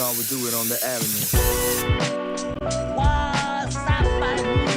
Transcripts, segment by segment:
thought we'd do it on the avenue. Waas Sappening.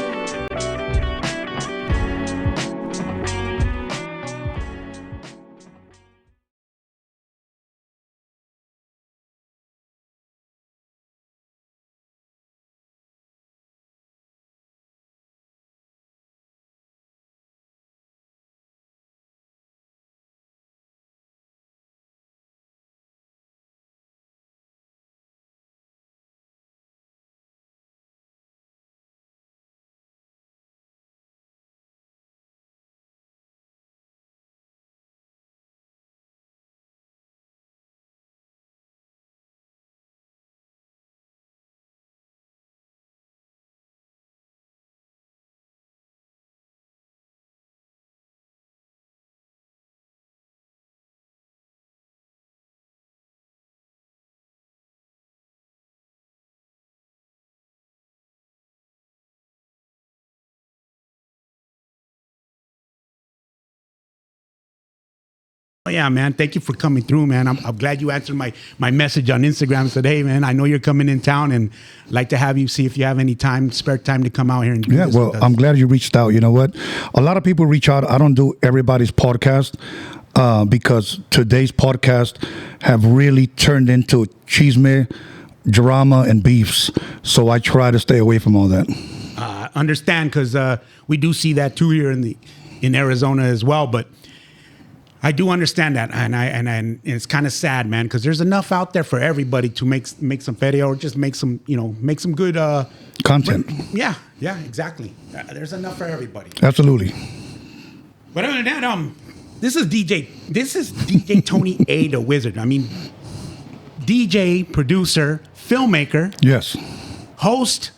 Oh, yeah, man. Thank you for coming through, man. I'm glad you answered my message on Instagram and said, hey, man, I know you're coming in town and I'd like to have you see if you have any spare time to come out here and do this with us. I'm glad you reached out. You know what? A lot of people reach out. I don't do everybody's podcast because today's podcast have really turned into chisme, drama, and beefs. So I try to stay away from all that. Understand, because we do see that too here in Arizona as well, but I do understand that, and it's kind of sad, man, because there's enough out there for everybody to make some feria or just make some good content. Yeah, exactly. There's enough for everybody. Absolutely. But other than that, this is DJ Tony A, the Wizard. I mean, DJ, producer, filmmaker, yes, host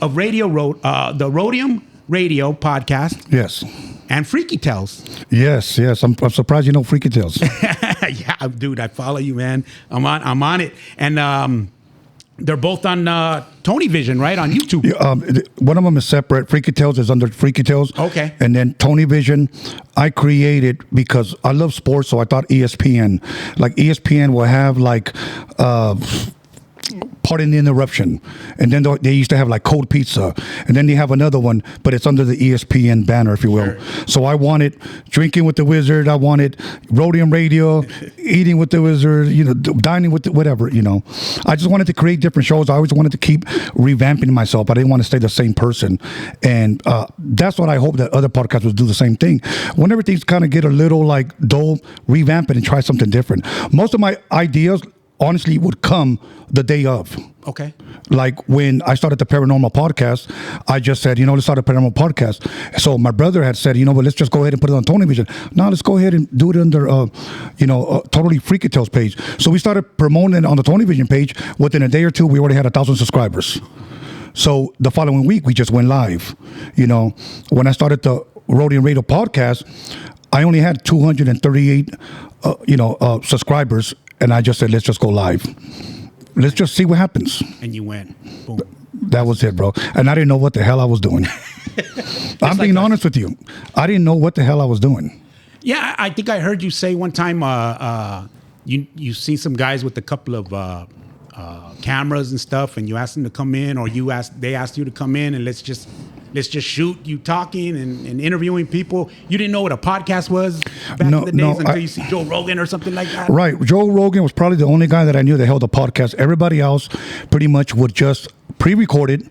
of the Rhodium Radio podcast. Yes. And Freaky Tales. Yes. I'm surprised you know Freaky Tales. Yeah, dude, I follow you, man. I'm on it. And they're both on Tony Vision, right? On YouTube. Yeah, one of them is separate. Freaky Tales is under Freaky Tales. Okay. And then Tony Vision, I created because I love sports, so I thought ESPN. Like ESPN will have like Pardon the Interruption, and then they used to have like Cold Pizza, and then they have another one, but it's under the ESPN banner, if you will. Sure. So I wanted Drinking with the Wizard, I wanted Rhodium Radio, Eating with the Wizard, Dining with the whatever, I just wanted to create different shows. I always wanted to keep revamping myself. I didn't want to stay the same person, and that's what I hope that other podcasts will do the same thing. Whenever things kind of get a little like dull, revamp it and try something different. Most of my ideas honestly would come the day of. Okay. Like when I started the paranormal podcast, I just said, let's start a paranormal podcast. So my brother had said, let's just go ahead and put it on Tony Vision. Now let's go ahead and do it under, Totally Freaky Tales page. So we started promoting it on the Tony Vision page. Within a day or two, we already had 1,000 subscribers. So the following week, we just went live. When I started the Rhodium Radio podcast, I only had 238, subscribers. And I just said, let's just go live. Let's just see what happens. And you went. Boom. That was it, bro. And I didn't know what the hell I was doing. I'm being honest with you. I didn't know what the hell I was doing. Yeah, I think I heard you say one time you see some guys with a couple of cameras and stuff, and you asked them to come in, or they asked you to come in, and let's just shoot you talking and interviewing people. You didn't know what a podcast was back in the days until you see Joe Rogan or something like that? Right. Joe Rogan was probably the only guy that I knew that held a podcast. Everybody else pretty much would just pre-record it,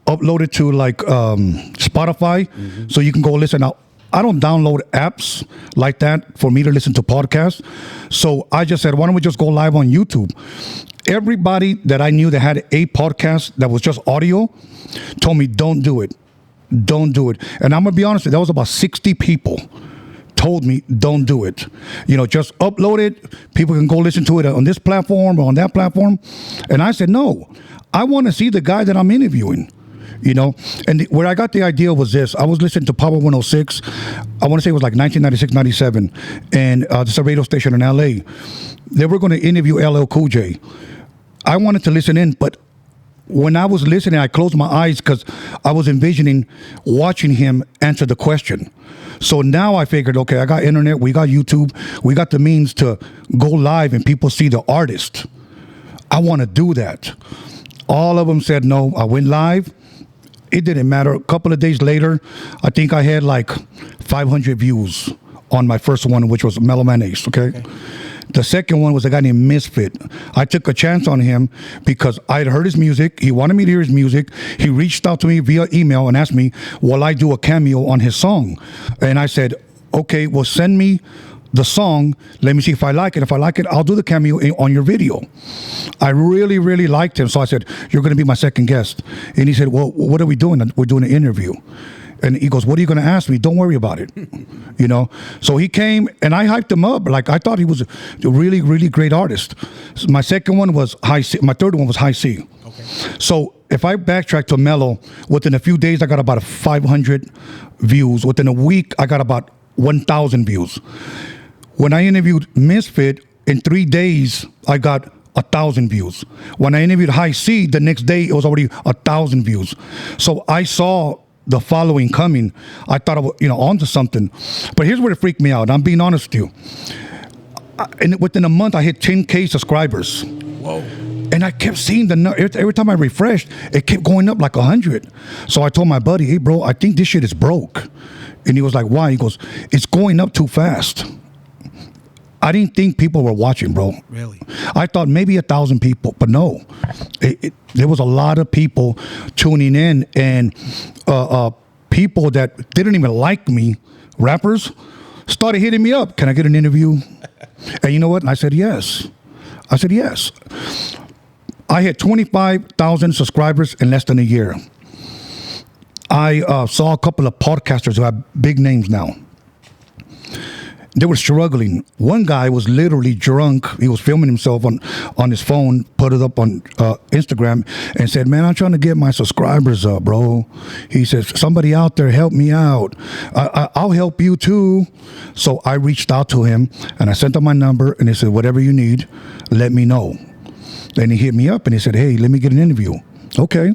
upload it to like Spotify, so you can go listen. Now, I don't download apps like that for me to listen to podcasts. So I just said, why don't we just go live on YouTube? Everybody that I knew that had a podcast that was just audio told me, don't do it. Don't do it. And I'm going to be honest with you, that was about 60 people told me, don't do it. Just upload it. People can go listen to it on this platform or on that platform. And I said, no, I want to see the guy that I'm interviewing. And where I got the idea was this. I was listening to Power 106. I want to say it was like 1996, 97. And it's a radio station in LA. They were going to interview LL Cool J. I wanted to listen in, but when I was listening, I closed my eyes because I was envisioning watching him answer the question. So now I figured, okay, I got internet, we got YouTube, we got the means to go live and people see the artist. I want to do that. All of them said no. I went live. It didn't matter. A couple of days later, I think I had like 500 views on my first one, which was Mellow Mayonnaise, okay? The second one was a guy named Misfit. I took a chance on him because I had heard his music. He wanted me to hear his music. He reached out to me via email and asked me, will I do a cameo on his song? And I said, okay, well, send me the song. Let me see if I like it. If I like it, I'll do the cameo on your video. I really, really liked him. So I said, you're going to be my second guest. And he said, well, what are we doing? We're doing an interview. And he goes, what are you going to ask me? Don't worry about it. You know? So he came and I hyped him up. Like I thought he was a really, really great artist. So my second one was Highz. My third one was Highz. Okay. So if I backtrack to Mellow, within a few days, I got about 500 views. Within a week, I got about 1,000 views. When I interviewed Misfit, in 3 days, I got 1,000 views. When I interviewed Highz, the next day, it was already 1,000 views. So I saw the following coming. I thought I was, onto something. But here's where it freaked me out. I'm being honest with you. And within a month, I hit 10K subscribers. Whoa. And I kept seeing every time I refreshed, it kept going up like 100. So I told my buddy, hey, bro, I think this shit is broke. And he was like, why? He goes, it's going up too fast. I didn't think people were watching, bro. Really? I thought maybe 1,000 people, but no. There was a lot of people tuning in, and people that didn't even like me, rappers, started hitting me up. Can I get an interview? And you know what? And I said yes. I had 25,000 subscribers in less than a year. I saw a couple of podcasters who have big names now. They were struggling. One guy was literally drunk. He was filming himself on his phone, put it up on Instagram, and said, man, I'm trying to get my subscribers up, bro. He says, somebody out there, help me out. I'll help you too. So I reached out to him, and I sent him my number, and he said, whatever you need, let me know. Then he hit me up, and he said, hey, let me get an interview. Okay.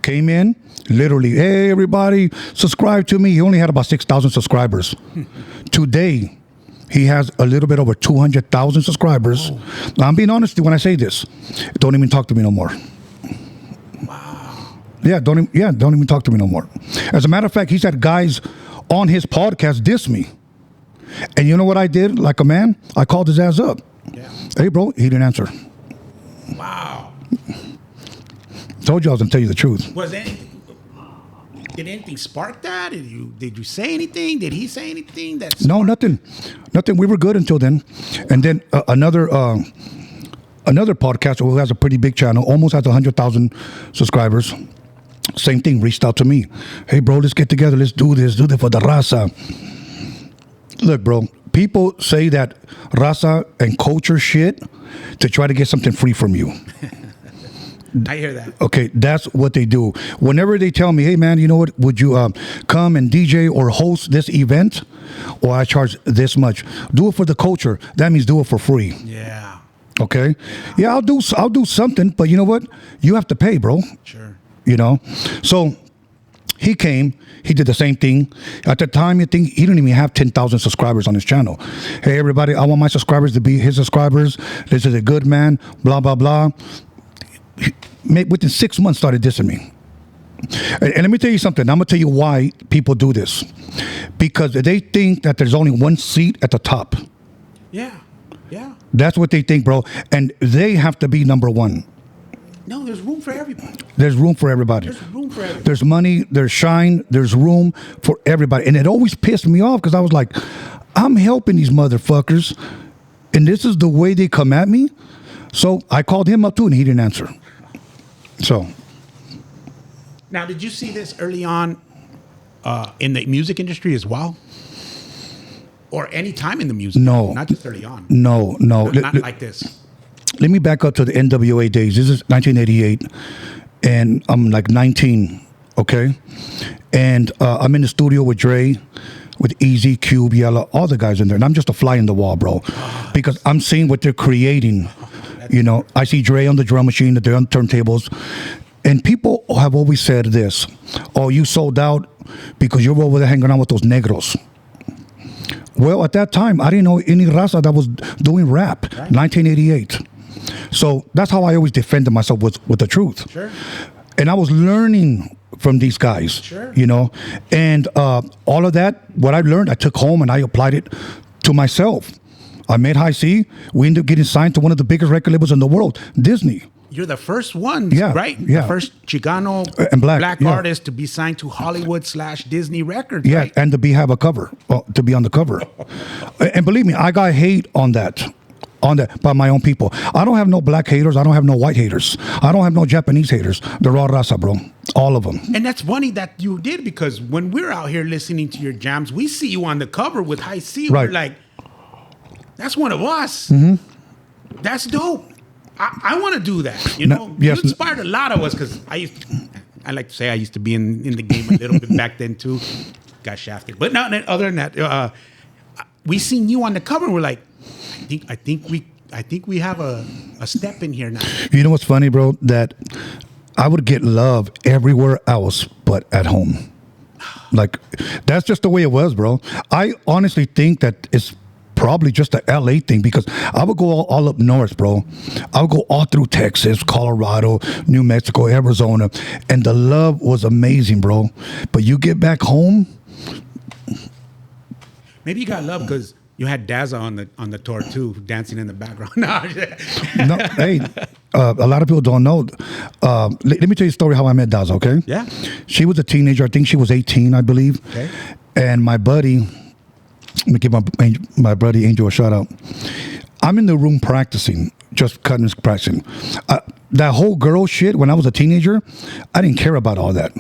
Came in, literally, hey, everybody, subscribe to me. He only had about 6,000 subscribers. Today, he has a little bit over 200,000 subscribers. Oh. Now, I'm being honest with you when I say this. Don't even talk to me no more. Wow. Yeah, don't even talk to me no more. As a matter of fact, he's had guys on his podcast diss me. And you know what I did like a man? I called his ass up. Yeah. Hey, bro, he didn't answer. Wow. Told you I was going to tell you the truth. Did anything spark that? Did you say anything? Did he say anything? No, nothing. We were good until then. And then another podcaster who has a pretty big channel, almost has 100,000 subscribers. Same thing, reached out to me. Hey, bro, let's get together. Let's do this for the raza. Look, bro, people say that raza and culture shit to try to get something free from you. I hear that. Okay, that's what they do. Whenever they tell me, hey, man, you know what? Would you come and DJ or host this event? Or I charge this much. Do it for the culture. That means do it for free. Yeah. Okay? Yeah, I'll do something, but you know what? You have to pay, bro. Sure. So he came. He did the same thing. At the time, you think he didn't even have 10,000 subscribers on his channel. Hey, everybody, I want my subscribers to be his subscribers. This is a good man, blah, blah, blah. Within 6 months, started dissing me. And let me tell you something. I'm going to tell you why people do this. Because they think that there's only one seat at the top. Yeah. Yeah. That's what they think, bro. And they have to be number one. No, there's room for everybody. There's room for everybody. There's room for everybody. There's money, there's shine, there's room for everybody. And it always pissed me off because I was like, I'm helping these motherfuckers. And this is the way they come at me. So I called him up too and he didn't answer. So. Now, did you see this early on in the music industry as well? Or any time in the music? No. Not just early on. No. Not like this. Let me back up to the NWA days. This is 1988. And I'm like 19, okay? And I'm in the studio with Dre, with Easy, Cube, Yella, all the guys in there. And I'm just a fly in the wall, bro. Because I'm seeing what they're creating. I see Dre on the drum machine, they're on turntables. And people have always said this, oh, you sold out because you're over there hanging out with those negros. Well, at that time, I didn't know any raza that was doing rap, right. 1988. So that's how I always defended myself with the truth. Sure. And I was learning from these guys, Sure. you know, and all of that, what I learned, I took home and I applied it to myself. I met Highz. We ended up getting signed to one of the biggest record labels in the world, Disney. You're the first one, Yeah, right? yeah. The first Chicano And black, yeah. artist to be signed to Hollywood/Disney Records. Yeah, right? and to have a cover, to be on the cover. And believe me, I got hate on that by my own people. I don't have no black haters. I don't have no white haters. I don't have no Japanese haters. They're all raza, bro. All of them. And that's funny that you did, because when we're out here listening to your jams, we see you on the cover with Highz. Right. We're like, that's one of us. That's dope. I want to do that. You know, yes. You inspired a lot of us, because I like to say I used to be in the game a little bit back then too. Got shafted, but not other than that. We seen you on the cover. And we're like, I think we have a step in here now. You know what's funny, bro? That I would get love everywhere else but at home. Like, that's just the way it was, bro. I honestly think that it's probably just a LA thing, because I would go all up north, bro. I would go all through Texas, Colorado, New Mexico, Arizona, and the love was amazing, bro. But you get back home. Maybe you got love because you had Dazza on the tour too, dancing in the background. No, Hey, a lot of people don't know. Let me tell you a story how I met Dazza, okay? Yeah. She was a teenager. I think she was 18, I believe. Okay. And my buddy, let me give my buddy Angel a shout out. I'm in the room practicing, just cutting and practicing. That whole girl shit, when I was a teenager, I didn't care about all that.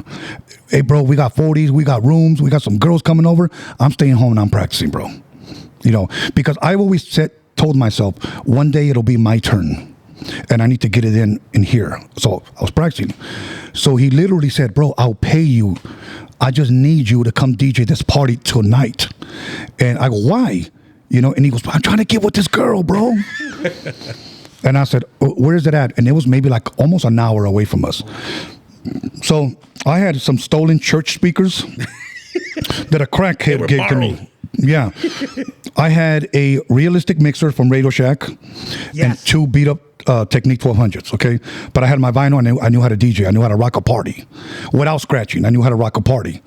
Hey, bro, we got 40s, we got rooms, we got some girls coming over. I'm staying home and I'm practicing, bro. You know, because I always told myself, one day it'll be my turn and I need to get it in here. So I was practicing. So he literally said, bro, I'll pay you. I just need you to come DJ this party tonight. And I go, why? You know, and he goes, I'm trying to get with this girl, bro. And I said, where is it at? And it was maybe like almost an hour away from us. So I had some stolen church speakers that a crackhead gave to me. Yeah. I had a realistic mixer from Radio Shack and 2 beat up Technique 1200s, okay? But I had my vinyl, and I knew how to DJ. I knew how to rock a party without scratching. I knew how to rock a party.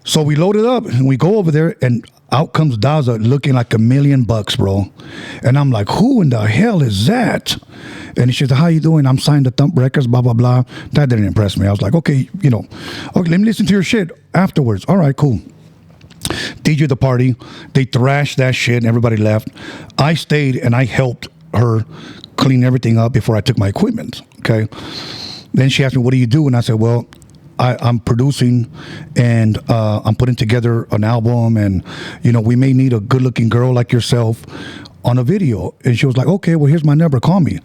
So we loaded up, and we go over there, and out comes Dazza looking like $1 million, bro. And I'm like, who in the hell is that? And she said, how you doing? I'm signed to Thump Records, blah, blah, blah. That didn't impress me. I was like, okay, you know, okay, let me listen to your shit afterwards. All right, cool. DJ the party. They thrashed that shit, and everybody left. I stayed, and I helped her clean everything up before I took my equipment, okay? Then she asked me, what do you do? And I said, well, I'm producing, and I'm putting together an album, and, you know, we may need a good-looking girl like yourself on a video. And she was like, okay, well, here's my number, call me.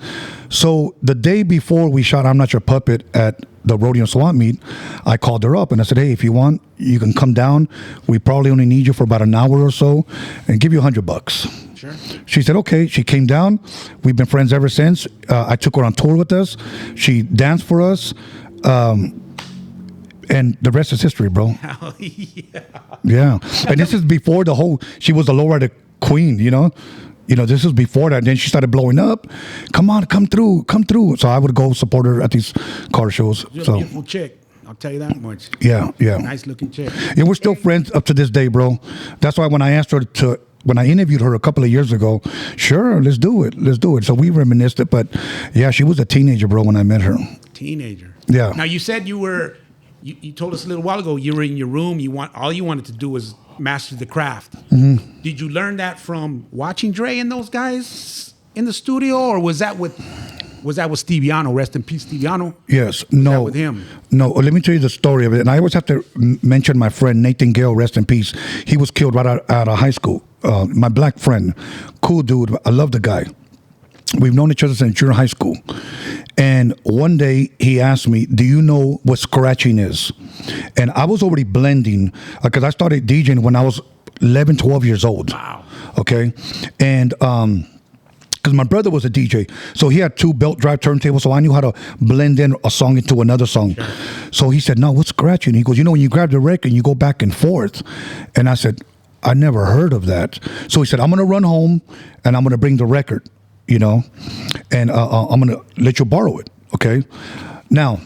So the day before we shot I'm Not Your Puppet at the Rodeo Swamp Meet, I called her up and I said, hey, if you want, you can come down. We probably only need you for about an hour or so and give you $100. Sure. She said, okay. She came down. We've been friends ever since. I took her on tour with us. She danced for us. And the rest is history, bro. Hell yeah. Yeah. And this is before she was the lowrider queen, you know? You know, this is before that. And then she started blowing up. Come on, come through. So I would go support her at these car shows. You're So a beautiful chick. I'll tell you that much. yeah. Nice looking chick. And we're still friends up to this day, bro. That's why when I asked her when I interviewed her a couple of years ago, sure, let's do it. So we reminisced it. But yeah, she was a teenager, bro, when I met her. Teenager. Yeah. Now you said you told us a little while ago you were in your room. All you wanted to do was master the craft. Mm-hmm. Did you learn that from watching Dre and those guys in the studio, or was that with Steviano? Rest in peace, Steviano. Yes. That with him? No. Let me tell you the story of it. And I always have to mention my friend Nathan Gale. Rest in peace. He was killed right out of high school. My black friend, cool dude. I love the guy. We've known each other since junior high school. And one day he asked me, do you know what scratching is? And I was already blending because I started DJing when I was 11, 12 years old. Wow. Okay. And because my brother was a DJ, so he had 2 belt drive turntables, so I knew how to blend in a song into another song. Sure. So he said, no, what's scratching? He goes, you know, when you grab the record and you go back and forth. And I said, I never heard of that. So he said, I'm going to run home and I'm going to bring the record. you know, and I'm gonna let you borrow it, okay? Now,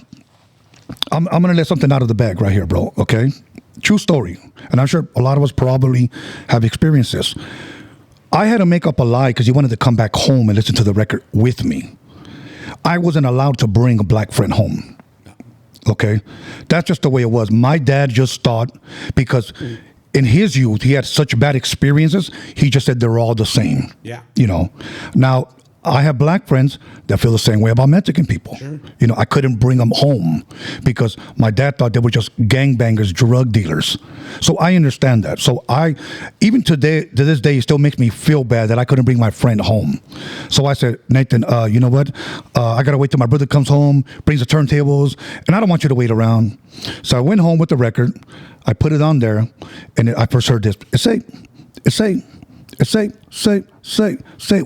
I'm gonna let something out of the bag right here, bro, okay? True story, and I'm sure a lot of us probably have experienced this. I had to make up a lie because he wanted to come back home and listen to the record with me. I wasn't allowed to bring a black friend home, okay? That's just the way it was. My dad just thought, because in his youth, he had such bad experiences, he just said they're all the same. Yeah. You know, now I have black friends that feel the same way about Mexican people. Sure. You know, I couldn't bring them home because my dad thought they were just gangbangers, drug dealers. So I understand that. So even today, to this day, it still makes me feel bad that I couldn't bring my friend home. So I said, Nathan, you know what? I got to wait till my brother comes home, brings the turntables, and I don't want you to wait around. So I went home with the record. I put it on there, and I first heard this. Say,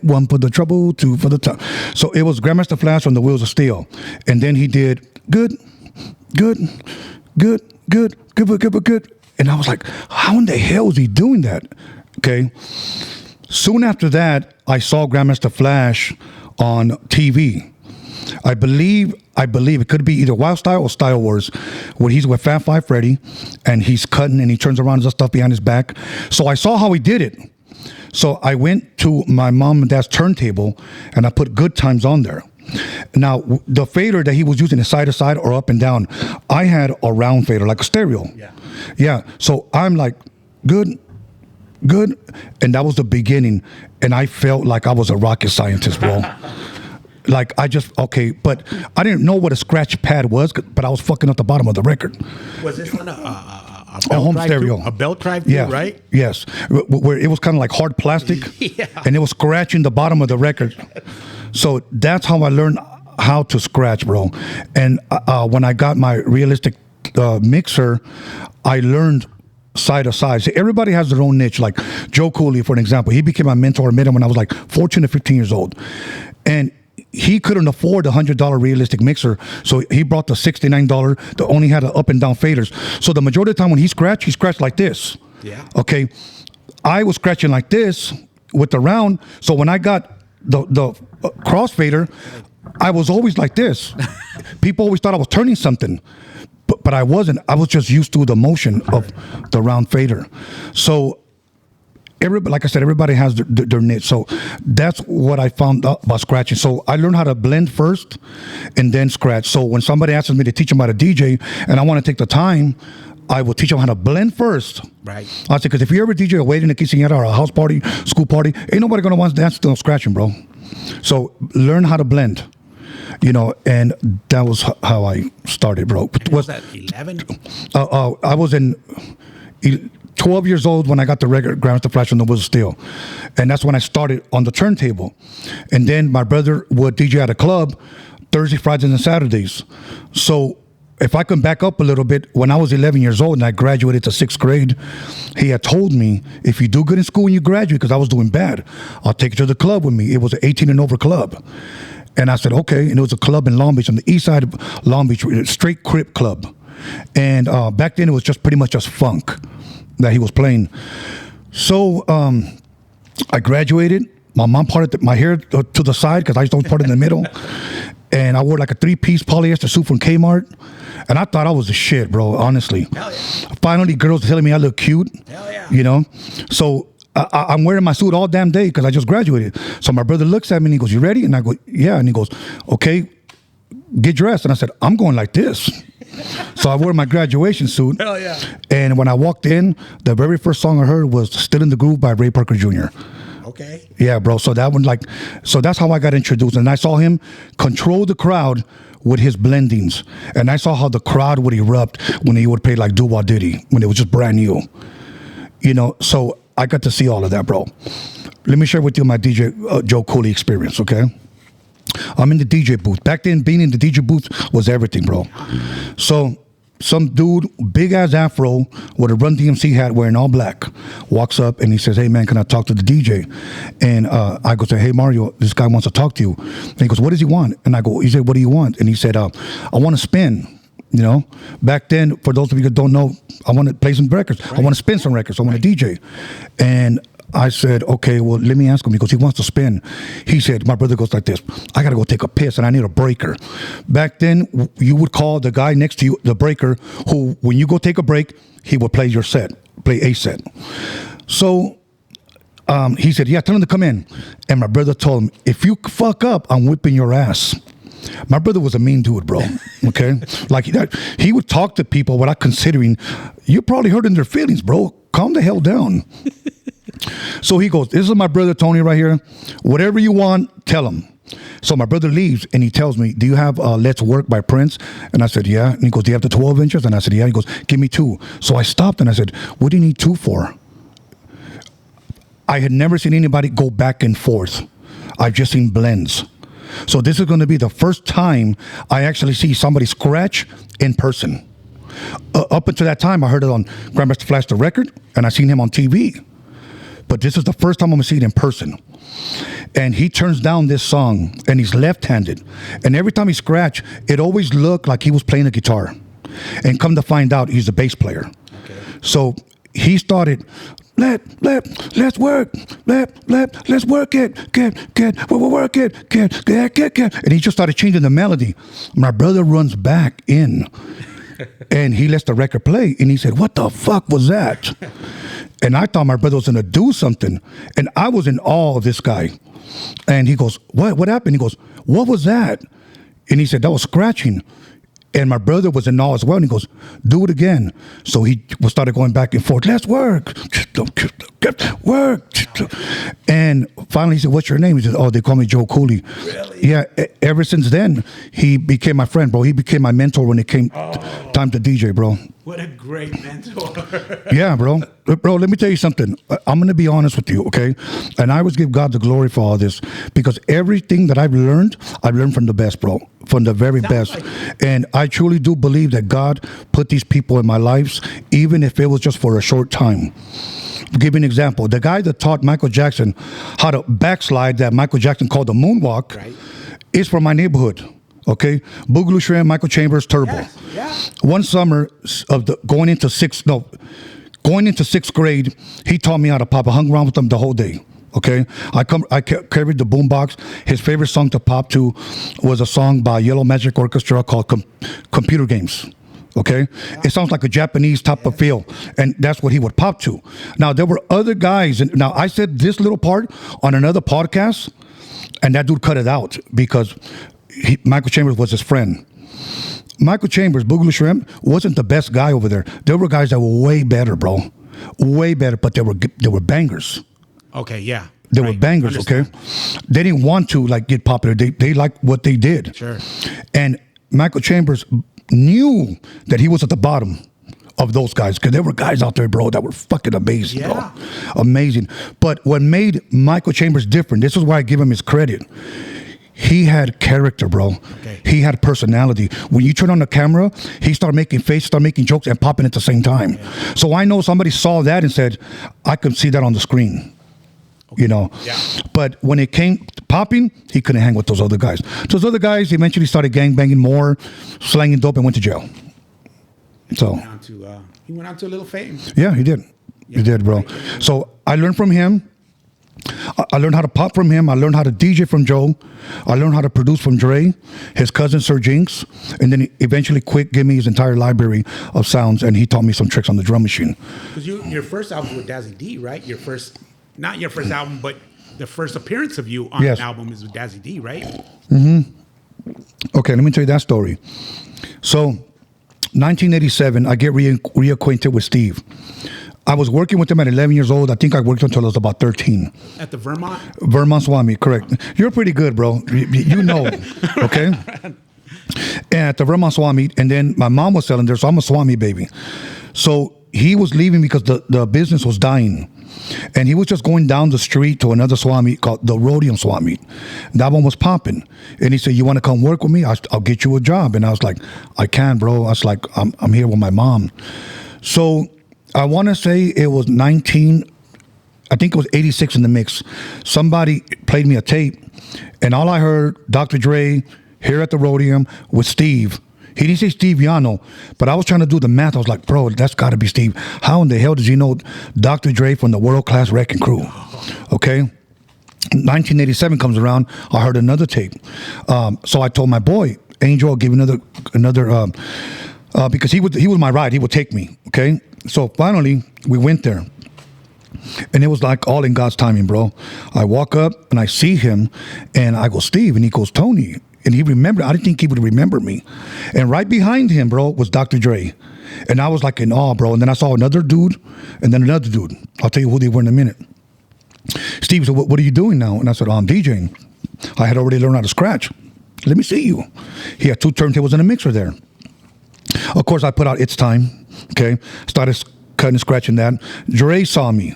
one for the trouble, two for the time. So it was Grandmaster Flash on the Wheels of Steel. And then he did good. And I was like, how in the hell is he doing that? Okay. Soon after that, I saw Grandmaster Flash on TV. I believe it could be either Wild Style or Style Wars, where he's with Fat Five Freddy, and he's cutting and he turns around and does stuff behind his back. So I saw how he did it. So I went to my mom and dad's turntable, and I put Good Times on there. Now, the fader that he was using is side to side or up and down. I had a round fader, like a stereo. Yeah. So I'm like, good. And that was the beginning. And I felt like I was a rocket scientist, bro. Like, but I didn't know what a scratch pad was, but I was fucking up the bottom of the record. Was this on a home stereo? A belt drive, yeah, right? Yes, where it was kind of like hard plastic, and it was scratching the bottom of the record. So that's how I learned how to scratch, bro. And when I got my realistic mixer, I learned side to side. So everybody has their own niche. Like Joe Cooley, for an example, he became my mentor. I met him when I was like 14 or 15 years old, and he couldn't afford a $100 realistic mixer, so he brought the $69 that only had an up and down faders. So the majority of the time when he scratched like this. Yeah. Okay. I was scratching like this with the round. So when I got the crossfader, I was always like this. People always thought I was turning something, but I wasn't. I was just used to the motion of the round fader. So like I said, everybody has their niche. So that's what I found out about scratching. So I learned how to blend first and then scratch. So when somebody asks me to teach them how to DJ and I want to take the time, I will teach them how to blend first. Right. I said, because if you ever DJ a wedding, a quinceañera, or a house party, school party, ain't nobody going to want to dance still scratching, bro. So learn how to blend. You know, and that was how I started, bro. Was that 11? I was in 12 years old when I got the record Grandmaster Flash on the Wheels of Steel. And that's when I started on the turntable. And then my brother would DJ at a club Thursday, Fridays, and Saturdays. So if I can back up a little bit, when I was 11 years old and I graduated to 6th grade, he had told me, if you do good in school and you graduate, because I was doing bad, I'll take you to the club with me. It was an 18 and over club. And I said, okay. And it was a club in Long Beach, on the east side of Long Beach, straight Crip club. And back then it was just pretty much just funk that he was playing. So I graduated. My mom parted my hair to the side because I used to always part it in the middle. And I wore like a 3-piece polyester suit from Kmart. And I thought I was the shit, bro, honestly. Hell yeah. Finally, girls telling me I look cute. Hell yeah. You know? So I'm wearing my suit all damn day because I just graduated. So my brother looks at me and he goes, you ready? And I go, yeah. And he goes, okay, get dressed. And I said, I'm going like this. So I wore my graduation suit. Hell yeah. And when I walked in, the very first song I heard was Still in the Groove by Ray Parker Jr. Okay. Yeah, bro. So that's how I got introduced. And I saw him control the crowd with his blendings. And I saw how the crowd would erupt when he would play like Do Wah Diddy, when it was just brand new. You know, so I got to see all of that, bro. Let me share with you my DJ Joe Cooley experience, okay? I'm in the DJ booth. Back then, being in the DJ booth was everything, bro. So some dude, big ass afro with a Run DMC hat, wearing all black, walks up and he says, hey man, can I talk to the DJ? And I go say, hey Mario, this guy wants to talk to you. And he goes, what does he want? And I go, he said, what do you want? And he said, I want to spin. You know, back then, for those of you that don't know, I want to play some records. Right. I want to spin some records. I want to DJ. And I said, okay, well, let me ask him because he wants to spin. He said, my brother goes like this, I got to go take a piss and I need a breaker. Back then, you would call the guy next to you, the breaker, who, when you go take a break, he would play your set, play a set. So he said, yeah, tell him to come in. And my brother told him, if you fuck up, I'm whipping your ass. My brother was a mean dude, bro. Okay? Like, he would talk to people without considering, you're probably hurting their feelings, bro. Calm the hell down. So he goes, this is my brother Tony right here. Whatever you want, tell him. So my brother leaves and he tells me, do you have Let's Work by Prince? And I said, yeah. And he goes, do you have the 12 inches? And I said, yeah. He goes, give me 2. So I stopped and I said, what do you need 2 for? I had never seen anybody go back and forth. I've just seen blends. So this is going to be the first time I actually see somebody scratch in person. Up until that time, I heard it on Grandmaster Flash the Record, and I seen him on TV. But this is the first time I'm going to see it in person. And he turns down this song, and he's left-handed. And every time he scratched, it always looked like he was playing a guitar. And come to find out, he's a bass player. Okay. So he started, let's work, let's work it, we'll work it, get. And he just started changing the melody. My brother runs back in, and he lets the record play, and he said, what the fuck was that? And I thought my brother was going to do something. And I was in awe of this guy. And he goes, what happened? He goes, what was that? And he said, that was scratching. And my brother was in awe as well. And he goes, do it again. So he started going back and forth. Let's work. Work. And finally he said, what's your name? He said, oh, they call me Joe Cooley. Really? Yeah. Ever since then, he became my friend, bro. He became my mentor when it came time to DJ, bro. What a great mentor. Yeah, bro. Bro, let me tell you something. I'm going to be honest with you, okay? And I always give God the glory for all this because everything that I've learned from the best, bro. From the very best. And I truly do believe that God put these people in my lives, even if it was just for a short time. I'll give you an example. The guy that taught Michael Jackson how to backslide that Michael Jackson called the moonwalk is from my neighborhood. Okay, Boogaloo Shrimp, Michael Chambers, Turbo. Yes, yeah. One summer of going into sixth grade, he taught me how to pop. I hung around with him the whole day. Okay, I carried the boombox. His favorite song to pop to was a song by Yellow Magic Orchestra called Computer Games. Okay, it sounds like a Japanese type of feel, and that's what he would pop to. Now there were other guys, and now I said this little part on another podcast, and that dude cut it out because Michael Chambers was his friend. Michael Chambers, Boogaloo Shrimp, wasn't the best guy over there. There were guys that were way better, bro. Way better, but they were bangers. Okay, yeah. They were bangers, okay? They didn't want to get popular. They liked what they did. Sure. And Michael Chambers knew that he was at the bottom of those guys because there were guys out there, bro, that were fucking amazing, bro. Amazing. But what made Michael Chambers different, this is why I give him his credit. He had character, bro. Okay. He had personality. When you turn on the camera, he started making faces, started making jokes, and popping at the same time. Yeah. So I know somebody saw that and said, I could see that on the screen. Okay. You know? Yeah. But when it came to popping, he couldn't hang with those other guys. Those other guys eventually started gangbanging more, slanging dope, and went to jail. So he went on to a little fame. Yeah, he did. Yeah. He did, bro. So I learned from him. I learned how to pop from him. I learned how to DJ from Joe. I learned how to produce from Dre, his cousin Sir Jinx, and then he eventually gave me his entire library of sounds, and he taught me some tricks on the drum machine. Because your first album with Dazzy D, right? Not your first album, but the first appearance of you on an album is with Dazzy D, right? Mm-hmm. Okay, let me tell you that story. So, 1987, I get reacquainted with Steve. I was working with him at 11 years old. I think I worked until I was about 13. At the Vermont? Vermont Swami, correct. You're pretty good, bro. You know, okay? And at the Vermont Swami, and then my mom was selling there, so I'm a Swami baby. So he was leaving because the business was dying. And he was just going down the street to another Swami called the Rhodium Swami. That one was popping. And he said, you want to come work with me? I'll get you a job. And I was like, I can, bro. I was like, I'm here with my mom. So I want to say it was I think it was 86 in the mix. Somebody played me a tape, and all I heard, Dr. Dre, here at the Rhodium with Steve, He didn't say Steve Yano, but I was trying to do the math. I was like, bro, that's got to be Steve. How in the hell does he know Dr. Dre from the World Class Wrecking Crew? Okay. 1987 comes around. I heard another tape. So I told my boy, Angel, I'll give another because he was my ride. He would take me. Okay. So finally, we went there. And it was like all in God's timing, bro. I walk up and I see him and I go, Steve. And he goes, Tony. And he remembered. I didn't think he would remember me. And right behind him, bro, was Dr. Dre. And I was like in awe, bro. And then I saw another dude and then another dude. I'll tell you who they were in a minute. Steve said, what are you doing now? And I said, I'm DJing. I had already learned how to scratch. Let me see you. He had 2 turntables and a mixer there. Of course, I put out It's Time. Okay. Started cutting and scratching that. Dre saw me.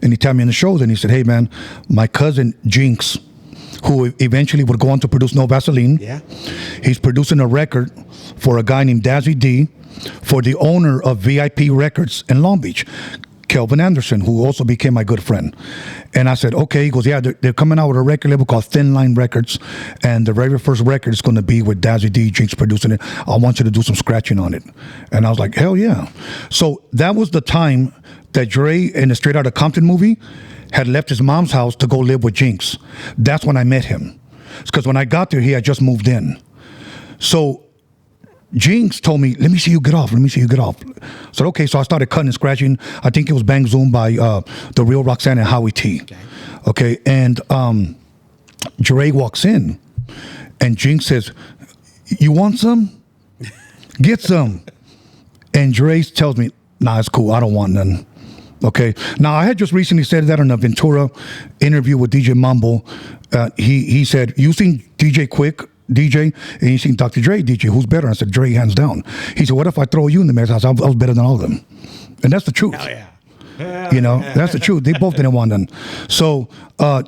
And he tapped me in the shoulder and he said, hey, man, my cousin Jinx, who eventually would go on to produce No Vaseline. Yeah. He's producing a record for a guy named Dazzy D for the owner of VIP Records in Long Beach, Kelvin Anderson, who also became my good friend. And I said, okay. He goes, yeah, they're coming out with a record label called Thin Line Records. And the very first record is going to be with Dazzy D, Jinx producing it. I want you to do some scratching on it. And I was like, hell yeah. So that was the time that Dre in the Straight Outta Compton movie had left his mom's house to go live with Jinx. That's when I met him. Because when I got there, he had just moved in. So Jinx told me, let me see you get off. Let me see you get off. I said, okay. So I started cutting and scratching. I think it was Bang Zoom by The Real Roxanne and Howie T. Okay. And Dre walks in and Jinx says, you want some? Get some. And Dre tells me, nah, it's cool. I don't want none. Okay. Now, I had just recently said that in a Ventura interview with DJ Mumble. He said, you seen DJ Quick DJ and you seen Dr. Dre DJ. Who's better? I said, Dre, hands down. He said, what if I throw you in the mix? I said, I was better than all of them. And that's the truth. Hell yeah. You know, that's the truth. They both didn't want none. So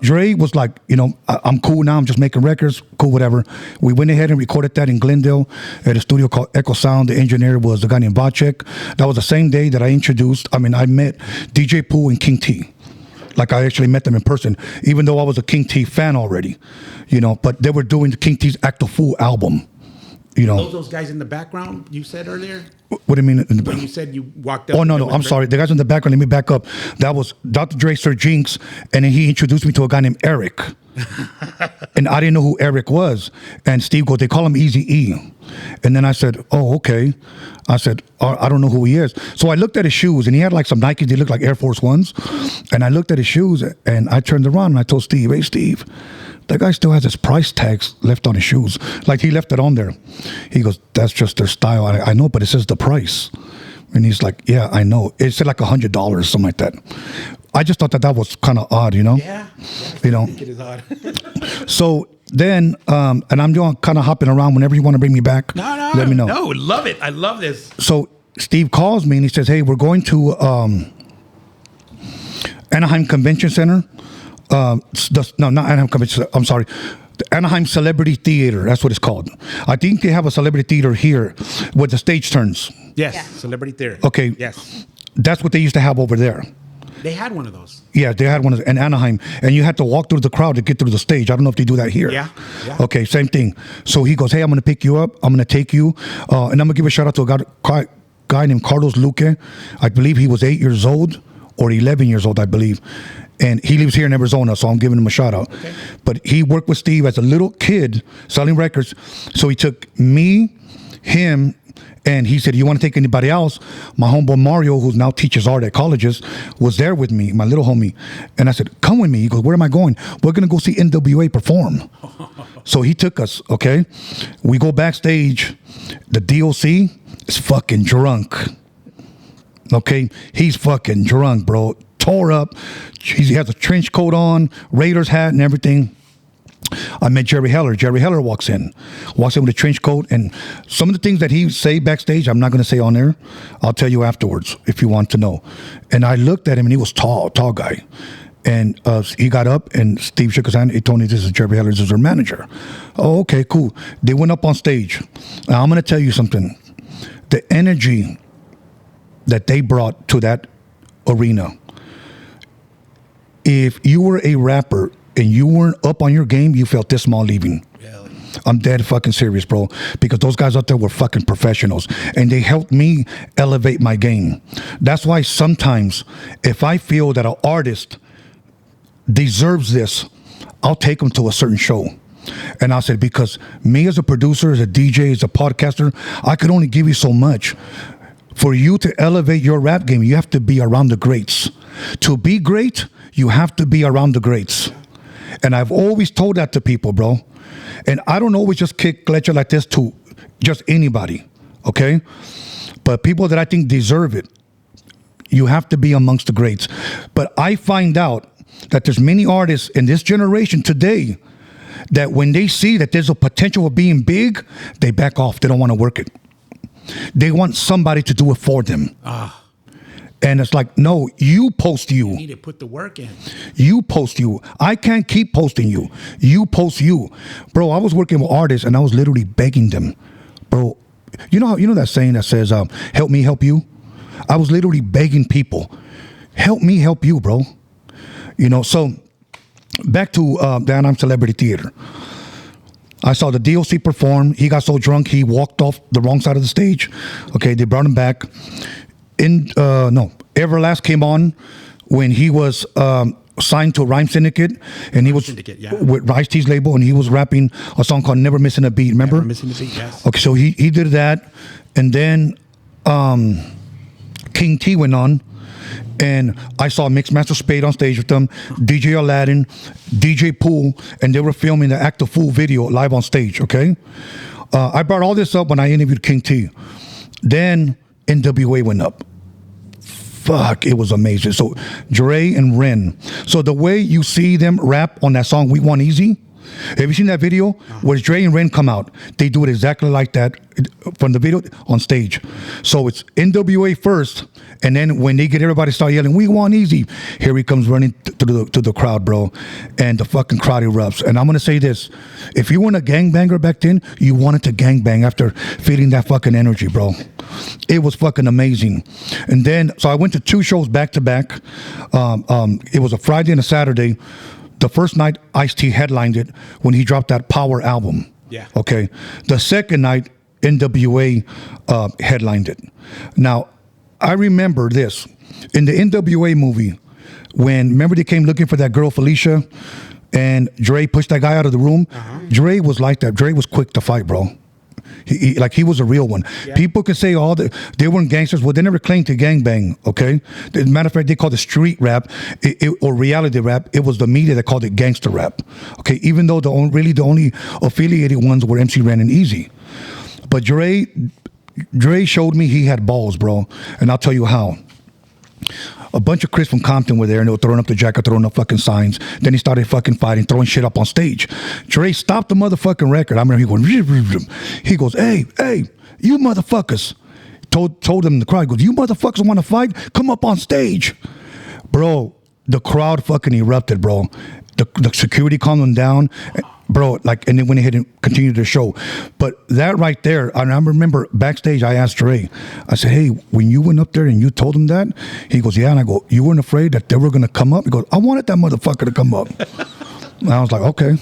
Dre was like, you know, I'm cool now. I'm just making records. Cool, whatever. We went ahead and recorded that in Glendale at a studio called Echo Sound. The engineer was a guy named Vacek. That was the same day that I met DJ Pooh and King T. Like I actually met them in person, even though I was a King T fan already, you know, but they were doing the King T's Act the Fool album. You know, Those guys in the background you said earlier? What do you mean? When you said you walked up. Oh, no, I'm sorry. The guys in the background, let me back up. That was Dr. Dre, Sir Jinx, and then he introduced me to a guy named Eric. And I didn't know who Eric was. And Steve goes, they call him Easy-E. And then I said, oh, okay. I said, I don't know who he is. So I looked at his shoes, and he had like some Nikes. They looked like Air Force Ones. And I looked at his shoes, and I turned around, and I told Steve, hey, Steve, that guy still has his price tags left on his shoes. Like he left it on there. He goes, that's just their style. I know, but it says the price. And he's like, yeah, I know. It said like $100, something like that. I just thought that was kind of odd, you know? Yeah. You know? I think it is odd. So then, and I'm doing kind of hopping around. Whenever you want to bring me back, let me know. No, love it. I love this. So Steve calls me and he says, hey, we're going to Anaheim Convention Center. No, not Anaheim Convention Center. I'm sorry. The Anaheim Celebrity Theater. That's what it's called. I think they have a celebrity theater here with the stage turns. Yes, Yeah. Celebrity Theater. Okay. Yes. That's what they used to have over there. They had one of those. Yeah, they had one in Anaheim, and you had to walk through the crowd to get through the stage. I don't know if they do that here. Yeah. Okay, same thing. So he goes, hey, I'm going to pick you up. I'm going to take you. And I'm going to give a shout out to a guy named Carlos Luque. I believe he was 8 years old or 11 years old, I believe. And he lives here in Arizona, so I'm giving him a shout out. Okay. But he worked with Steve as a little kid selling records. So he took me, him, and he said, you want to take anybody else? My homeboy Mario, who now teaches art at colleges, was there with me, my little homie. And I said, come with me. He goes, where am I going? We're going to go see NWA perform. So he took us, okay? We go backstage. The DOC is fucking drunk. Okay? He's fucking drunk, bro. Tore up. He has a trench coat on, Raiders hat and everything. I met Jerry Heller. Jerry Heller walks in with a trench coat, and some of the things that he say backstage, I'm not going to say on there. I'll tell you afterwards if you want to know. And I looked at him, and he was tall guy. And he got up, and Steve shook his hand. He told me, this is Jerry Heller, this is our manager. Oh, okay, cool. They went up on stage. Now, I'm going to tell you something. The energy that they brought to that arena, if you were a rapper and you weren't up on your game, you felt this small leaving. Really? I'm dead fucking serious, bro. Because those guys out there were fucking professionals. And they helped me elevate my game. That's why sometimes if I feel that an artist deserves this, I'll take them to a certain show. And I said, because me as a producer, as a DJ, as a podcaster, I could only give you so much. For you to elevate your rap game, you have to be around the greats. To be great, you have to be around the greats. And I've always told that to people, bro. And I don't always just kick lecture like this to just anybody, okay? But people that I think deserve it, you have to be amongst the greats. But I find out that there's many artists in this generation today that when they see that there's a potential of being big, they back off. They don't want to work it. They want somebody to do it for them. And it's like, no, you post you. You need to put the work in. You post you. I can't keep posting you. You post you. Bro, I was working with artists and I was literally begging them. Bro, you know that saying that says, help me help you? I was literally begging people, help me help you, bro. You know, so back to the Anaheim Celebrity Theater. I saw the DOC perform. He got so drunk, he walked off the wrong side of the stage. Okay, they brought him back. Everlast came on when he was signed to Rhyme Syndicate, and he was with Ice-T's label, and he was rapping a song called Never Missing a Beat, remember? Never Missing a Beat, yes. Okay, so he did that, and then King T went on, and I saw Mixmaster Spade on stage with them, DJ Aladdin, DJ Pool, and they were filming the Act of Fool video live on stage, okay? I brought all this up when I interviewed King T. Then NWA went up. Fuck, it was amazing. So Dre and Ren. So the way you see them rap on that song, We Want Easy, have you seen that video where Dre and Ren come out? They do it exactly like that from the video on stage. So it's NWA first, and then when they get everybody start yelling, We Want Easy, here he comes running to the crowd, bro. And the fucking crowd erupts. And I'm going to say this. If you weren't a gangbanger back then, you wanted to gangbang after feeling that fucking energy, bro. It was fucking amazing. And then, so I went to 2 shows back to back. It was a Friday and a Saturday. The first night, Ice-T headlined it when he dropped that Power album. Yeah. Okay. The second night, NWA headlined it. Now, I remember this. In the NWA movie, remember they came looking for that girl, Felicia, and Dre pushed that guy out of the room? Dre was like that. Dre was quick to fight, bro. He was a real one. Yeah. People could say they weren't gangsters. Well, they never claimed to gangbang, okay? As a matter of fact, they called it street rap or reality rap. It was the media that called it gangster rap, okay? Even though the only affiliated ones were MC Ren and Easy. But Dre showed me he had balls, bro, and I'll tell you how. A bunch of Chris from Compton were there, and they were throwing up the jacket, throwing up fucking signs. Then he started fucking fighting, throwing shit up on stage. Dre stopped the motherfucking record. I remember he goes, hey, you motherfuckers. Told them in the crowd, he goes, you motherfuckers want to fight? Come up on stage. Bro, the crowd fucking erupted, bro. The security calmed them down. Bro, and then went ahead and continued the show. But that right there, I remember backstage, I asked Dre, I said, hey, when you went up there and you told him that, he goes, yeah, and I go, you weren't afraid that they were going to come up? He goes, I wanted that motherfucker to come up. And I was like, okay.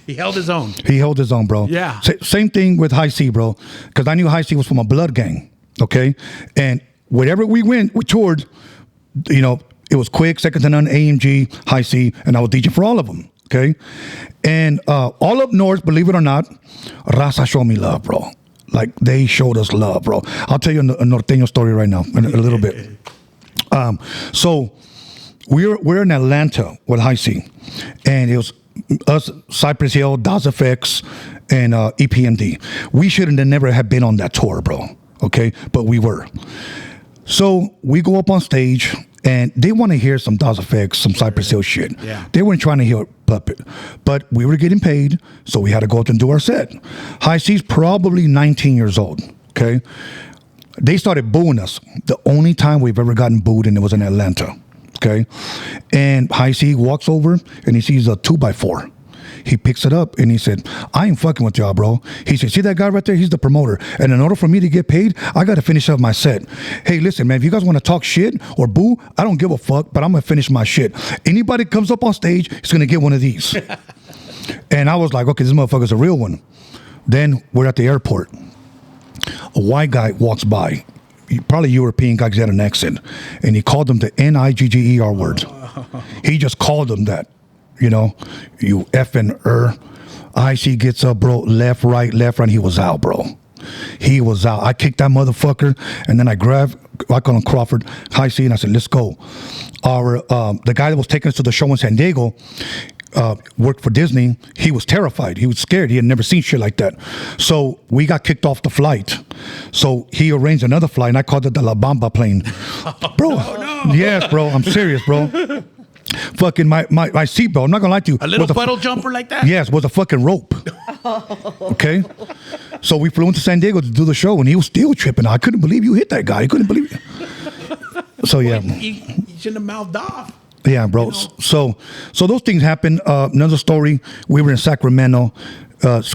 He held his own. He held his own, bro. Yeah. Same thing with Highz, bro, because I knew Highz was from a blood gang, okay? And wherever we toured, you know, it was Quick, Second to None, AMG, Highz, and I was DJ for all of them. Okay, and all up north, believe it or not, Raza showed me love, bro. Like they showed us love, bro. I'll tell you a norteño story right now in a little bit. So we're in Atlanta with Highz, and it was us, Cypress Hill, DAS FX, and EPMD. We shouldn't have never have been on that tour, bro. Okay, but we were. So we go up on stage. And they want to hear some DAS FX, some Cypress Hill shit. Yeah. They weren't trying to hear Puppet. But we were getting paid, so we had to go up and do our set. Highz's probably 19 years old, okay? They started booing us. The only time we've ever gotten booed, and it was in Atlanta, okay? And Highz walks over, and he sees a 2x4. He picks it up, and he said, I ain't fucking with y'all, bro. He said, see that guy right there? He's the promoter. And in order for me to get paid, I got to finish up my set. Hey, listen, man, if you guys want to talk shit or boo, I don't give a fuck, but I'm going to finish my shit. Anybody comes up on stage is going to get one of these. And I was like, okay, this motherfucker's a real one. Then we're at the airport. A white guy walks by, probably European guy, 'cause he had an accent, and he called them the Nigger word. He just called them that, you know, you effing IC gets up, bro, left, right. He was out, bro. He was out. I kicked that motherfucker, and then I call him Crawford, Highz, and I said, let's go. The guy that was taking us to the show in San Diego, worked for Disney. He was terrified. He was scared. He had never seen shit like that. So we got kicked off the flight. So he arranged another flight, and I called it the La Bamba plane. Bro, yes, bro. I'm serious, bro. Fucking my seatbelt, I'm not gonna lie to you. A little puddle jumper like that? Yes, was a fucking rope. Okay? So we flew into San Diego to do the show, and he was still tripping. I couldn't believe you hit that guy. I couldn't believe it. So, yeah. You shouldn't have mouthed off. Yeah, bro. You know? So those things happen. Another story, we were in Sacramento,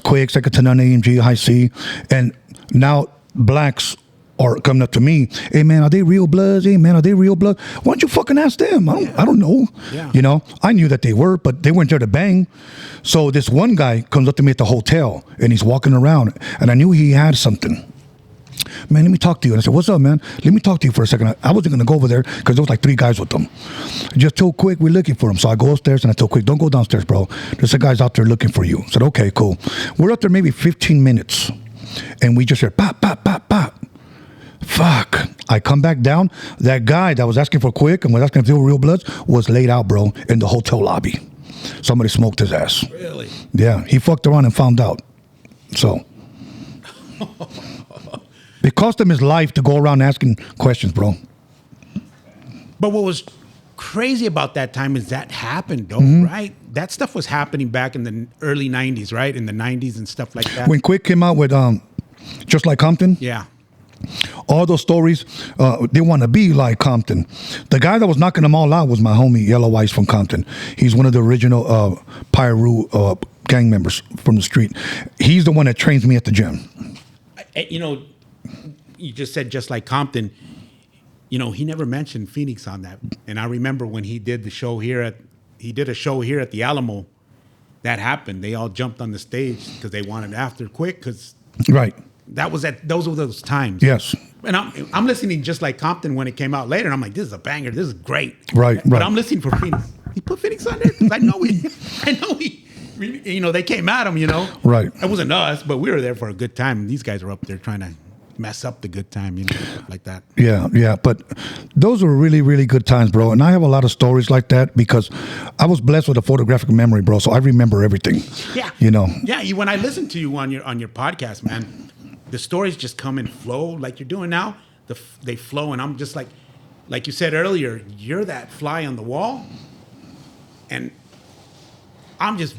Quick, second to none, AMG, Highz, and now blacks are coming up to me. Hey, man, are they real bloods? Hey, man, are they real blood? Why don't you fucking ask them? I don't know. Yeah. You know, I knew that they were, but they weren't there to bang. So this one guy comes up to me at the hotel, and he's walking around, and I knew he had something. Man, let me talk to you. And I said, what's up, man? Let me talk to you for a second. I wasn't going to go over there because there was like 3 guys with them. I just told Quick, we're looking for him. So I go upstairs and I told Quick, don't go downstairs, bro. There's a guy's out there looking for you. I said, okay, cool. We're up there maybe 15 minutes. And we just heard, pop, pop, pop, pop. Fuck. I come back down. That guy that was asking for Quick and was asking if they were real bloods was laid out, bro, in the hotel lobby. Somebody smoked his ass. Really? Yeah. He fucked around and found out. So... It cost him his life to go around asking questions, bro. But what was crazy about that time is that happened, though, right? That stuff was happening back in the early 90s, right? In the 90s and stuff like that. When Quick came out with Just Like Compton, yeah. all those stories, they want to be like Compton. The guy that was knocking them all out was my homie, Yellow Ice from Compton. He's one of the original Pyro gang members from the street. He's the one that trains me at the gym. You know, you just said Just Like Compton. You know, he never mentioned Phoenix on that. And I remember when he did the show here at the Alamo, that happened. They all jumped on the stage because they wanted after Quick, because right. Those were those times. Yes. And I'm listening Just Like Compton when it came out later, and I'm like, this is a banger. This is great. Right. But I'm listening for Phoenix. He put Phoenix on there because I know he. You know, they came at him. You know. Right. It wasn't us, but we were there for a good time. These guys are up there trying to mess up the good time, you know, like that. Yeah. But those were really, really good times, bro. And I have a lot of stories like that because I was blessed with a photographic memory, bro. So I remember everything. Yeah. You know. Yeah. When I listen to you on your podcast, man, the stories just come and flow like you're doing now. They flow, and I'm just like you said earlier, you're that fly on the wall, and I'm just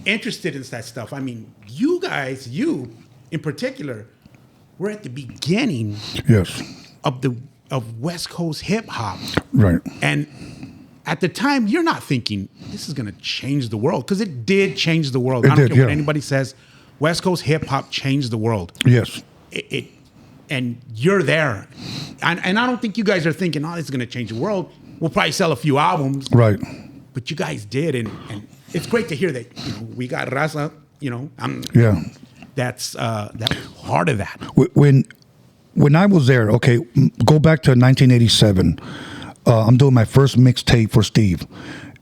interested in that stuff. I mean, you guys, you in particular, we're at the beginning, yes, of West Coast hip hop, right? And at the time, you're not thinking this is going to change the world, because it did change the world. I don't care what anybody says. West Coast hip hop changed the world. Yes, and you're there, and I don't think you guys are thinking, oh, this is going to change the world. We'll probably sell a few albums, right? But you guys did, and it's great to hear that. You know, we got raza. You know, that was part of that. When I was there, okay, go back to 1987. I'm doing my first mixtape for Steve,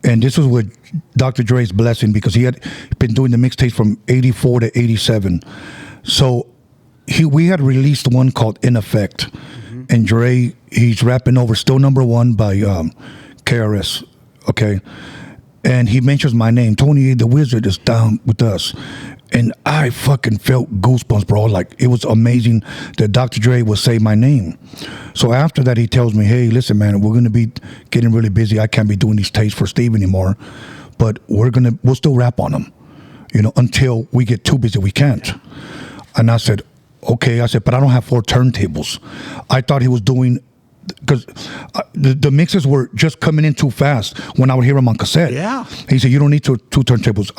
and this was with Dr. Dre's blessing, because he had been doing the mixtapes from 84 to 87. So we had released one called In Effect, and Dre, he's rapping over Still Number One by KRS, okay? And he mentions my name. Tony the Wizard is down with us. And I fucking felt goosebumps, bro. Like, it was amazing that Dr. Dre would say my name. So after that, he tells me, hey, listen, man, we're going to be getting really busy. I can't be doing these tapes for Steve anymore. But we'll still rap on them, you know, until we get too busy. We can't. And I said, okay. I said, but I don't have 4 turntables. I thought he was doing... Because the mixes were just coming in too fast when I would hear him on cassette. Yeah. He said, you don't need 4 turntables.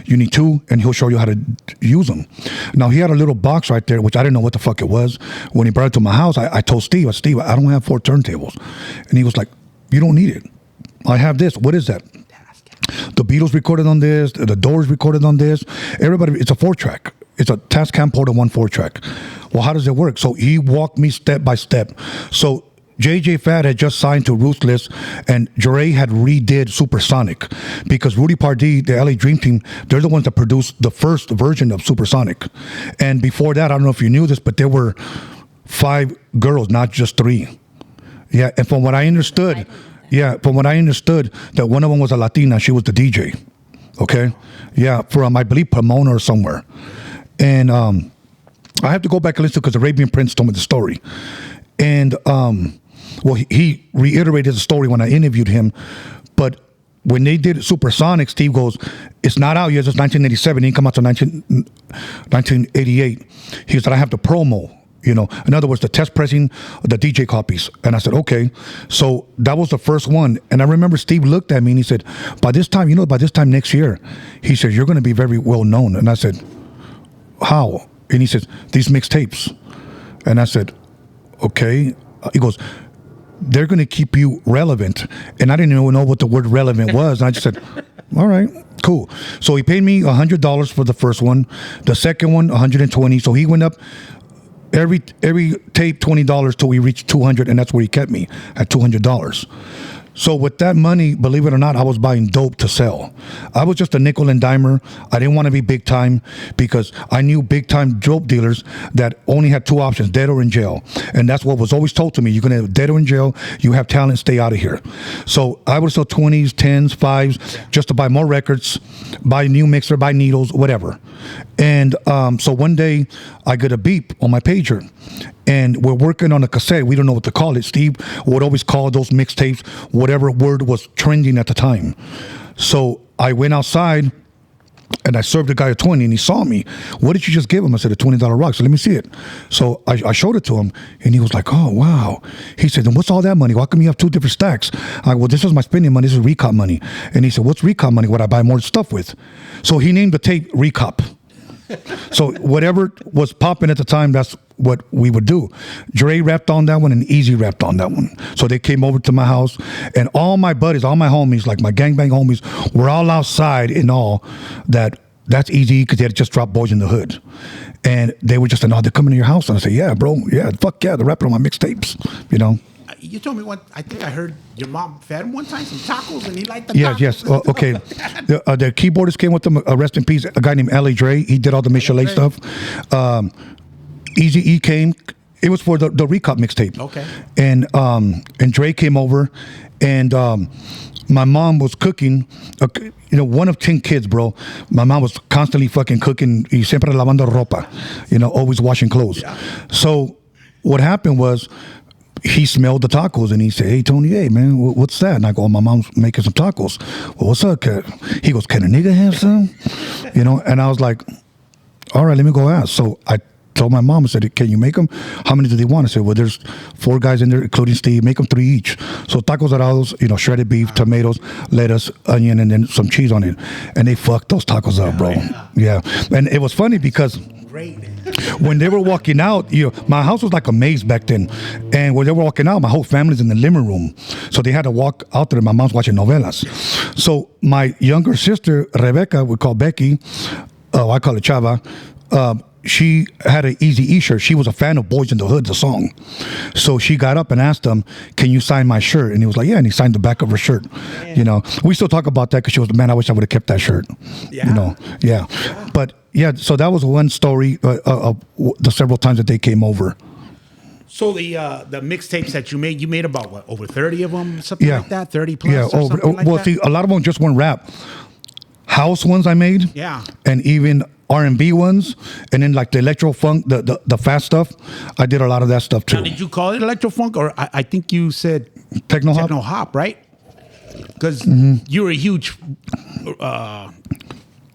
You need 2, and he'll show you how to use them. Now, he had a little box right there, which I didn't know what the fuck it was. When he brought it to my house, I told Steve, I don't have 4 turntables. And he was like, you don't need it. I have this. What is that? the Beatles recorded on this, the Doors recorded on this. Everybody, it's a 4-track. It's a Tascam Porta 1 4-track. Well, how does it work? So he walked me step by step. So JJ Fad had just signed to Ruthless, and Dre had redid Supersonic because Rudy Pardee, the LA Dream Team, they're the ones that produced the first version of Supersonic. And before that, I don't know if you knew this, but there were 5 girls, not just 3. Yeah, and from what I understood, that one of them was a Latina. She was the DJ. Okay, yeah, from I believe Pomona or somewhere. And I have to go back and listen because Arabian Prince told me the story. And well, he reiterated the story when I interviewed him. But when they did Supersonic, Steve goes, "It's not out yet. It's 1987. It didn't come out till 1988. He said, I have the promo. You know, in other words, the test pressing, the DJ copies." And I said, okay. So that was the first one. And I remember Steve looked at me and he said, by this time next year, he said, you're going to be very well known. And I said, how? And he said, these mixtapes. And I said, okay. He goes, they're going to keep you relevant. And I didn't even know what the word relevant was. And I just said, all right, cool. So he paid me $100 for the first one. The second one, $120. So he went up every tape $20 till we reached $200, and that's where he kept me at $200. So with that money, believe it or not, I was buying dope to sell. I was just a nickel and dimer. I didn't want to be big time because I knew big time dope dealers that only had 2 options, dead or in jail. And that's what was always told to me. You're going to have dead or in jail. You have talent, stay out of here. So I would sell 20s, 10s, 5s just to buy more records, buy a new mixer, buy needles, whatever. And so one day I get a beep on my pager. And we're working on a cassette. We don't know what to call it. Steve would always call those mixtapes whatever word was trending at the time. So I went outside and I served the guy a 20 and he saw me. What did you just give him? I said, a $20 rock. So let me see it. So I showed it to him and he was like, oh, wow. He said, then what's all that money? Why come you have 2 different stacks? I go, well, this is my spending money. This is recop money. And he said, what's recop money? What I buy more stuff with? So he named the tape Recop. So whatever was popping at the time, that's what we would do. Dre rapped on that one and Easy rapped on that one. So they came over to my house and all my buddies, all my homies, like my gangbang homies, were all outside and all that's Easy because they had just dropped Boys in the Hood. And they were just, they're coming to your house. And I said, yeah, bro. Yeah, fuck yeah. They're rapping on my mixtapes, you know. You told me I think I heard your mom fed him one time some tacos and he liked the tacos. Yes. Okay. The keyboardist came with them. Rest in peace. A guy named L.A. Dre. He did all the Michelet stuff. Easy E came. It was for the Recop mixtape. Okay. And Dre came over, and my mom was cooking. One of 10 kids, bro. My mom was constantly fucking cooking. Y siempre lavando ropa. Always washing clothes. Yeah. So what happened was, he smelled the tacos and he said, hey, Tony, hey, man, what's that? And I go, oh, my mom's making some tacos. Well, what's up, kid? He goes, can a nigga have some? And I was like, all right, let me go ask. So I told my mom, I said, can you make them? How many do they want? I said, well, there's 4 guys in there, including Steve. Make them 3 each. So tacos dorados, shredded beef, tomatoes, lettuce, onion, and then some cheese on it. And they fucked those tacos up, bro. Yeah. And it was funny because when they were walking out, my house was like a maze back then. And when they were walking out, my whole family's in the living room. So they had to walk out there. My mom's watching novelas. So my younger sister, Rebecca, we call Becky, I call her Chava, she had an Easy E shirt. She was a fan of Boys in the Hood, the song. So she got up and asked him, can you sign my shirt? And he was like, yeah. And he signed the back of her shirt. Man. We still talk about that because she was, man, I wish I would have kept that shirt. Yeah. Yeah. But yeah, so that was one story of the several times that they came over. So the mixtapes that you made about what, over 30 of them, something like that, 30 plus. Yeah, see, a lot of them just weren't rap. House ones I made. Yeah. And even R&B ones, and then like the electro funk, the fast stuff. I did a lot of that stuff too. Now, did you call it electro funk, or I think you said techno hop? Techno hop, right? Because you were a huge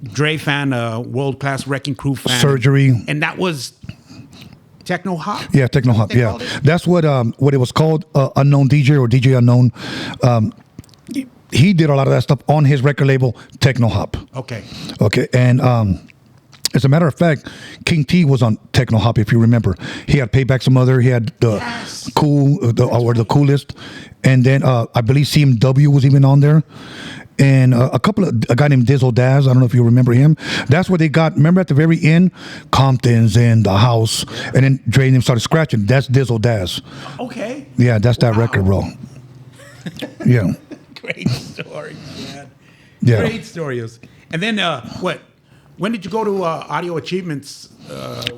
Dre fan, world class Wrecking Crew fan, Surgery, and that was techno hop. Yeah, techno hop. Yeah, that's what it was called. Unknown DJ or DJ Unknown. He did a lot of that stuff on his record label, Techno Hop. Okay. And as a matter of fact, King T was on Techno Hop, if you remember. He had Payback's Mother. He had the the coolest. And then I believe CMW was even on there. and a guy named Dizzle Daz. I don't know if you remember him. That's where they got. Remember at the very end, Compton's and the house, and then Dre and them started scratching. That's Dizzle Daz. Okay. Yeah, that's that record, bro. Yeah. Great story, man. Yeah. Great stories. And then what? When did you go to Audio Achievements?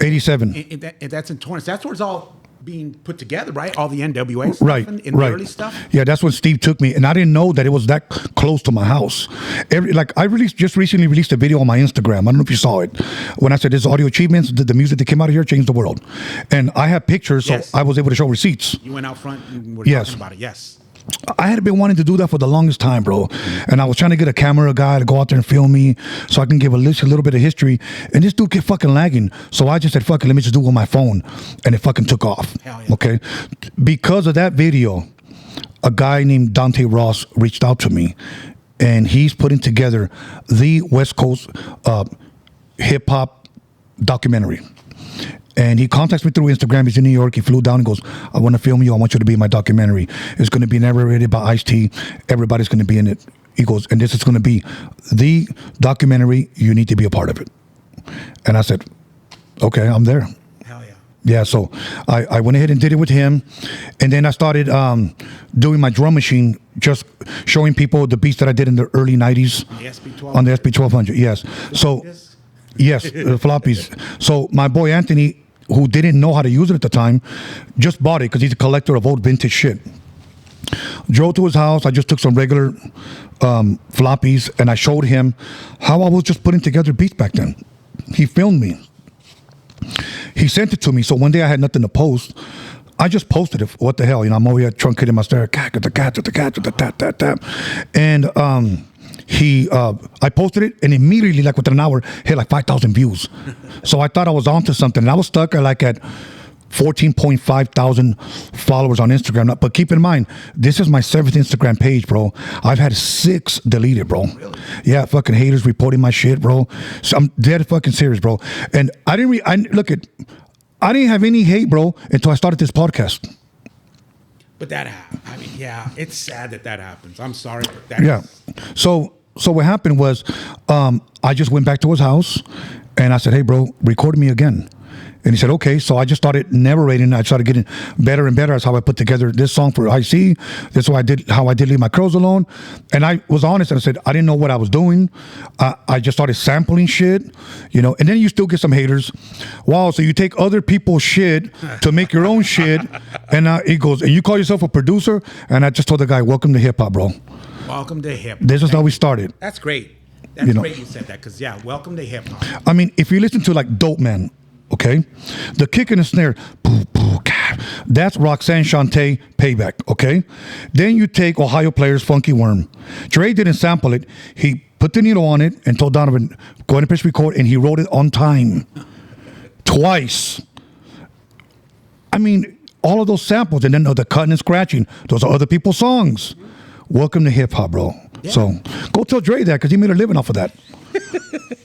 87. That's in Torrance. That's where it's all being put together, right? All the NWA stuff Right, and the early stuff. Yeah, that's when Steve took me, and I didn't know that it was that close to my house. I just recently released a video on my Instagram. I don't know if you saw it. When I said this Audio Achievements, the music that came out of here changed the world, and I have pictures, Yes. so I was able to show receipts. You went out front and were Yes. talking about it. Yes. I had been wanting to do that for the longest time, bro. And I was trying to get a camera guy to go out there and film me so I can give a little bit of history. And this dude kept fucking lagging. So I just said, fuck it, let me just do it on my phone. And it fucking took off. Hell yeah. Okay? Because of that video, a guy named Dante Ross reached out to me. And he's putting together the West Coast hip-hop documentary. And he contacts me through Instagram. He's in New York. He flew down and goes, I want to film you. I want you to be in my documentary. It's going to be narrated by Ice-T. Everybody's going to be in it. He goes, and this is going to be the documentary. You need to be a part of it. And I said, okay, I'm there. Hell yeah. Yeah, so I went ahead and did it with him. And then I started doing my drum machine, just showing people the beats that I did in the early 90s. The SP1200. On the SP1200, yes. So, yes, the floppies. So my boy Anthony, who didn't know how to use it at the time, just bought it because he's a collector of old vintage shit. Drove to his house. I just took some regular floppies and I showed him how I was just putting together beats back then. He filmed me. He sent it to me. So one day I had nothing to post. I just posted it. What the hell? You know, I'm over here truncating my stereo. And I posted it, and immediately, like within an hour, hit like 5,000 views. So I thought I was onto something. And I was stuck at 14.5 thousand followers on Instagram. But keep in mind, this is my 7th Instagram page, bro. I've had 6 deleted, bro. Really? Yeah, fucking haters reporting my shit, bro. So I'm dead fucking serious, bro. And I didn't have any hate, bro, until I started this podcast. But that happened. I mean, yeah, it's sad that happens. I'm sorry, but that Yeah. So what happened was, I just went back to his house, and I said, "Hey, bro, record me again." And he said, "Okay." So I just started narrating. I started getting better and better. That's how I put together this song for IC. That's how I did Leave My Crows Alone. And I was honest, and I said I didn't know what I was doing. I just started sampling shit, you know. And then you still get some haters. Wow, so you take other people's shit to make your own shit. And he goes, "And you call yourself a producer?" And I just told the guy, "Welcome to hip hop, bro." Welcome to hip. This is how we started. That's great. That's know. great you said that because, yeah, welcome to hip hop. I mean, if you listen to like Dope Man, okay, the kick and the snare, boo, boo, ka, that's Roxanne Shante Payback, okay? Then you take Ohio Players Funky Worm. Dre didn't sample it. He put the needle on it and told Donovan, go ahead and press record, and he wrote it on time. Twice. I mean, all of those samples, and then the cutting and scratching, those are other people's songs. Welcome to hip hop, bro. Yeah. So go tell Dre that because he made a living off of that.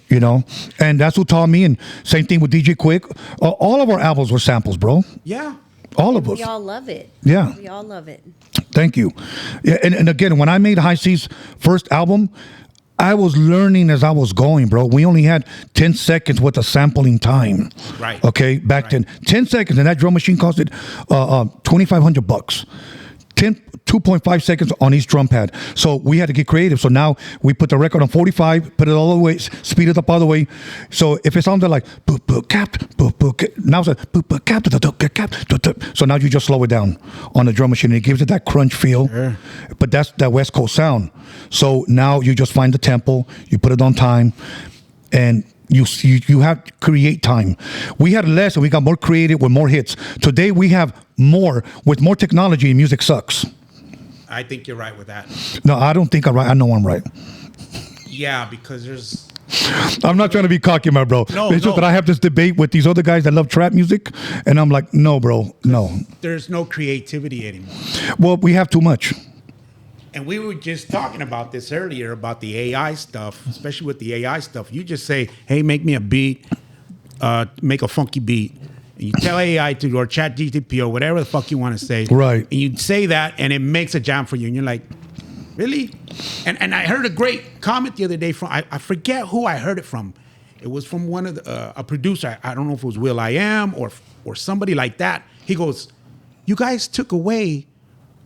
You know, and that's who taught me. And same thing with DJ Quick. All of our albums were samples, bro. Yeah. All of us. We all love it. Yeah. We all love it. Thank you. Yeah, and again, when I made Highz's first album, I was learning as I was going, bro. We only had 10 seconds worth of sampling time. Right. Okay, back then. 10 seconds, and that drum machine costed $2,500. 2.5 seconds on each drum pad. So we had to get creative. So now we put the record on 45, put it all the way, speed it up all the way. So if it sounded like now it's like so now you just slow it down on the drum machine and it gives it that crunch feel. Sure. But that's that West Coast sound. So now you just find the tempo, you put it on time, and you have to create time. We had less and we got more creative with more hits. Today we have more with more technology and music sucks. I think you're right with that. No, I don't think I'm right. I know I'm right. Yeah, because there's... I'm not trying to be cocky, my bro. No, it's just that I have this debate with these other guys that love trap music, and I'm like, no, bro, no. There's no creativity anymore. Well, we have too much. And we were just talking about this earlier, about the AI stuff, especially with the AI stuff. You just say, hey, make me a beat, make a funky beat. And you tell AI to, or ChatGPT or whatever the fuck you want to say. Right. And you say that, and it makes a jam for you. And you're like, Really? And I heard a great comment the other day from, I forget who I heard it from. It was from one of the, a producer. I don't know if it was Will I Am or somebody like that. He goes, you guys took away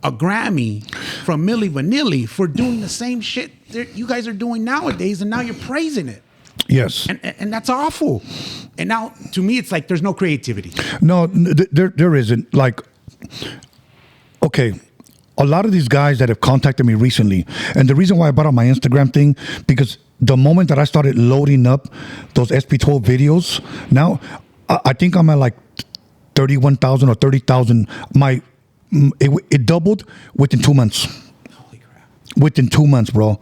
a Grammy from Milli Vanilli for doing the same shit you guys are doing nowadays, and now you're praising it. Yes. And that's awful. And now, to me, it's like there's no creativity. No, there isn't. Like, okay, a lot of these guys that have contacted me recently, and the reason why I brought up my Instagram thing, because the moment that I started loading up those SP12 videos, now I think I'm at like 31,000 or 30,000. It doubled within 2 months. Holy crap. Within 2 months, bro.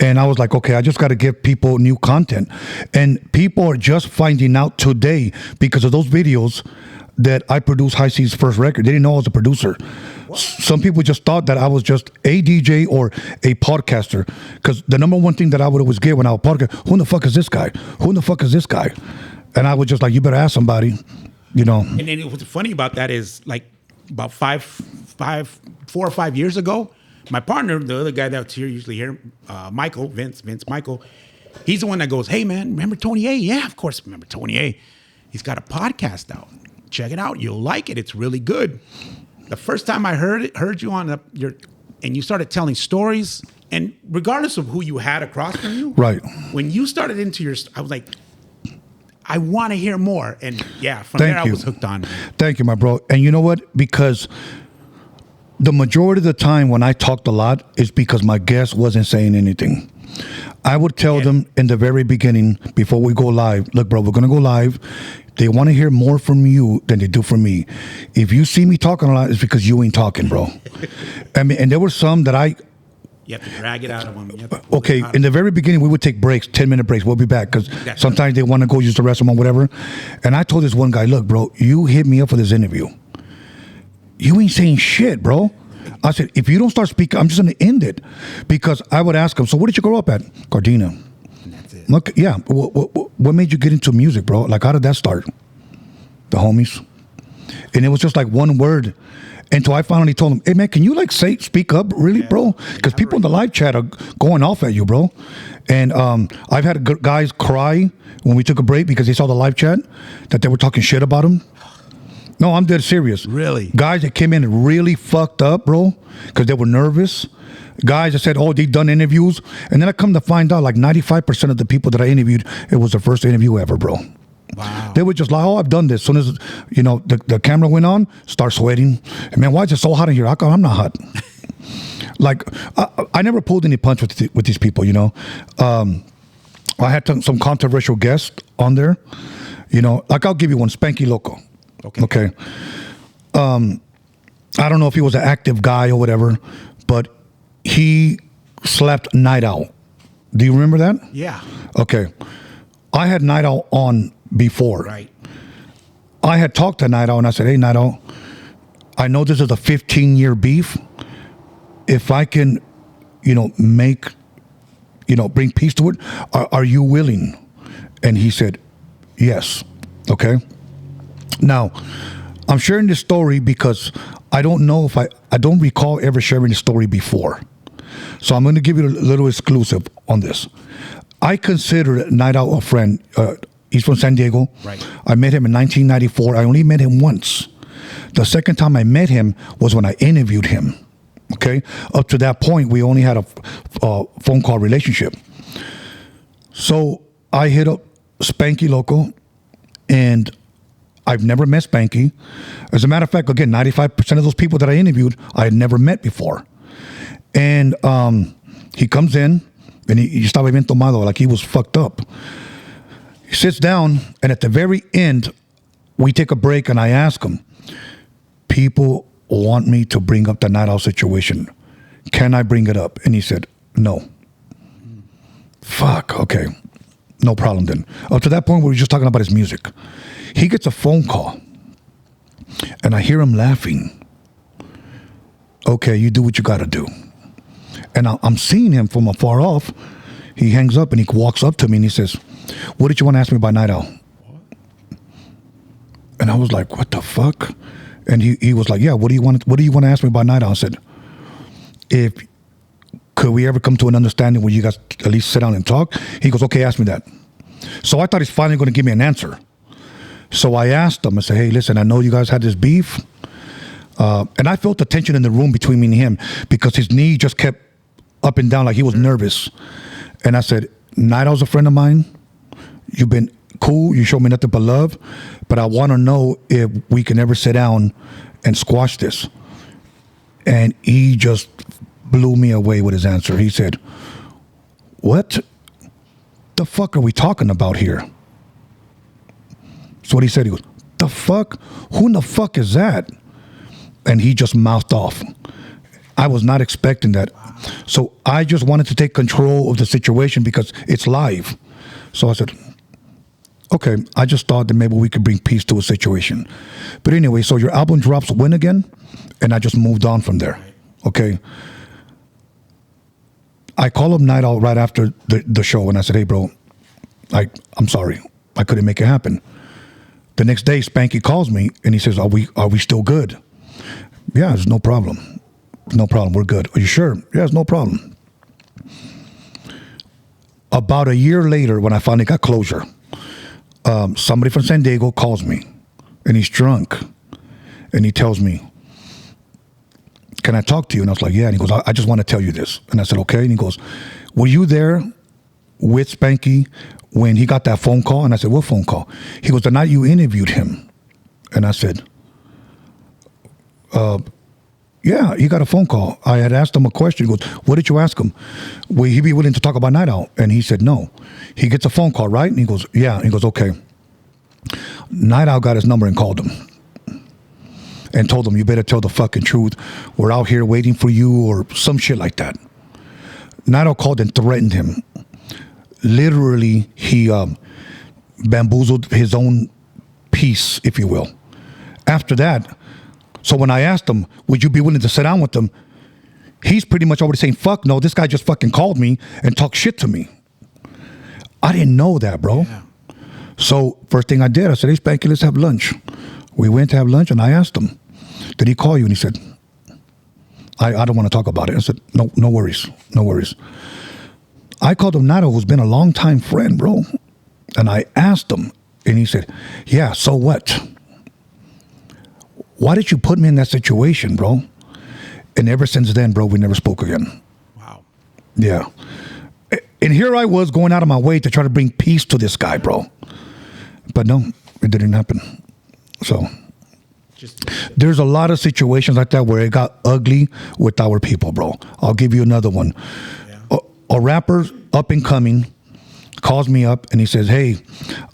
And I was like, okay, I just got to give people new content. And people are just finding out today because of those videos that I produced Highz's first record. They didn't know I was a producer. What? Some people just thought that I was just a DJ or a podcaster. Because the number one thing that I would always get when I was podcast, who in the fuck is this guy? Who in the fuck is this guy? And I was just like, you better ask somebody, you know. And then what's funny about that is like about 4 or 5 years ago, my partner, the other guy that's usually here, Vince Michael, he's the one that goes, hey man, remember Tony A? Yeah, of course, remember Tony A. He's got a podcast out. Check it out. You'll like it. It's really good. The first time I heard you on and you started telling stories, and regardless of who you had across from you, right? When you started I was like, I want to hear more. And yeah, from there I was hooked on. Thank you, my bro. And you know what? Because the majority of the time when I talked a lot is because my guest wasn't saying anything. I would tell them in the very beginning, before we go live, look, bro, we're going to go live. They want to hear more from you than they do from me. If you see me talking a lot, it's because you ain't talking, bro. I mean, and there were some that you have to drag it out of them. Okay, in the very beginning, we would take breaks, 10-minute breaks. We'll be back because sometimes they want to go use the restroom or whatever. And I told this one guy, look, bro, you hit me up for this interview. You ain't saying shit, bro. I said, if you don't start speaking, I'm just going to end it. Because I would ask him, so where did you grow up at? Gardena. And that's it. Look, yeah. What made you get into music, bro? Like, how did that start? The homies. And it was just like one word. Until I finally told him, hey, man, can you like speak up really, bro? Because people in the live chat are going off at you, bro. And I've had guys cry when we took a break because they saw the live chat that they were talking shit about him. No, I'm dead serious. Really? Guys that came in really fucked up, bro, because they were nervous. Guys that said, oh, they've done interviews. And then I come to find out like 95% of the people that I interviewed, it was the first interview ever, bro. Wow. They were just like, oh, I've done this. As soon as, you know, the camera went on, start sweating. And man, why is it so hot in here? How come I'm not hot? Like, I never pulled any punch with these people, you know. I had some controversial guests on there. You know, like I'll give you one, Spanky Loco. Okay. I don't know if he was an active guy or whatever, but he slept Night Owl. Do you remember that? Yeah. Okay. I had Night Owl on before. Right. I had talked to Night Owl and I said, hey, Night Owl, I know this is a 15-year beef. If I can, you know, bring peace to it, are you willing? And he said, yes. Okay. Now, I'm sharing this story because I don't know if I don't recall ever sharing this story before. So I'm going to give you a little exclusive on this. I consider Night Owl a friend. He's from San Diego. Right. I met him in 1994. I only met him once. The second time I met him was when I interviewed him. Okay? Up to that point, we only had a phone call relationship. So I hit up Spanky Loco, and I've never met Spanky. As a matter of fact, again, 95% of those people that I interviewed, I had never met before. And he comes in, and he estaba bien tomado, like he was fucked up. He sits down, and at the very end, we take a break, and I ask him, people want me to bring up the Night Owl situation. Can I bring it up? And he said, no. Fuck, okay. No problem then. Up to that point, we were just talking about his music. He gets a phone call, and I hear him laughing. Okay, you do what you got to do. And I'm seeing him from afar off. He hangs up, and he walks up to me, and he says, what did you want to ask me about Night Owl? And I was like, what the fuck? And he was like, yeah, what do you want to ask me about Night Owl? I said, could we ever come to an understanding where you guys at least sit down and talk? He goes, okay, ask me that. So I thought he's finally going to give me an answer. So I asked him, I said, hey, listen, I know you guys had this beef. And I felt the tension in the room between me and him because his knee just kept up and down like he was nervous. And I said, Night Owl's a friend of mine. You've been cool. You showed me nothing but love. But I want to know if we can ever sit down and squash this. And he just blew me away with his answer. He said, what the fuck are we talking about here? So what he said, he goes, the fuck? Who in the fuck is that? And he just mouthed off. I was not expecting that. So I just wanted to take control of the situation because it's live. So I said, okay, I just thought that maybe we could bring peace to a situation. But anyway, so your album drops when again? And I just moved on from there. Okay. I call up Night Owl right after the show and I said, hey, bro, I'm sorry. I couldn't make it happen. The next day, Spanky calls me and he says, are we still good? Yeah, there's no problem. No problem. We're good. Are you sure? Yeah, it's no problem. About a year later, when I finally got closure, somebody from San Diego calls me and he's drunk and he tells me, can I talk to you? And I was like, yeah. And he goes, I just want to tell you this. And I said, okay. And he goes, were you there with Spanky when he got that phone call? And I said, what phone call? He goes, the night you interviewed him. And I said, yeah, he got a phone call. I had asked him a question. He goes, what did you ask him? Will he be willing to talk about Night Owl? And he said, no. He gets a phone call, right? And he goes, yeah. And he goes, okay. Night Owl got his number and called him. And told him, you better tell the fucking truth. We're out here waiting for you or some shit like that. Night Owl called and threatened him. Literally, he bamboozled his own peace, if you will. After that, so when I asked him, would you be willing to sit down with him? He's pretty much already saying, fuck no, this guy just fucking called me and talked shit to me. I didn't know that, bro. Yeah. So first thing I did, I said, hey, Spanky, let's have lunch. We went to have lunch and I asked him, did he call you? And he said, I don't want to talk about it. I said, no worries. No worries. I called him Nato, who's been a long-time friend, bro. And I asked him, and he said, yeah, so what? Why did you put me in that situation, bro? And ever since then, bro, we never spoke again. Wow. Yeah. And here I was going out of my way to try to bring peace to this guy, bro. But no, it didn't happen. So there's a lot of situations like that where it got ugly with our people, bro. I'll give you another one. Yeah. A rapper up and coming calls me up and he says, hey,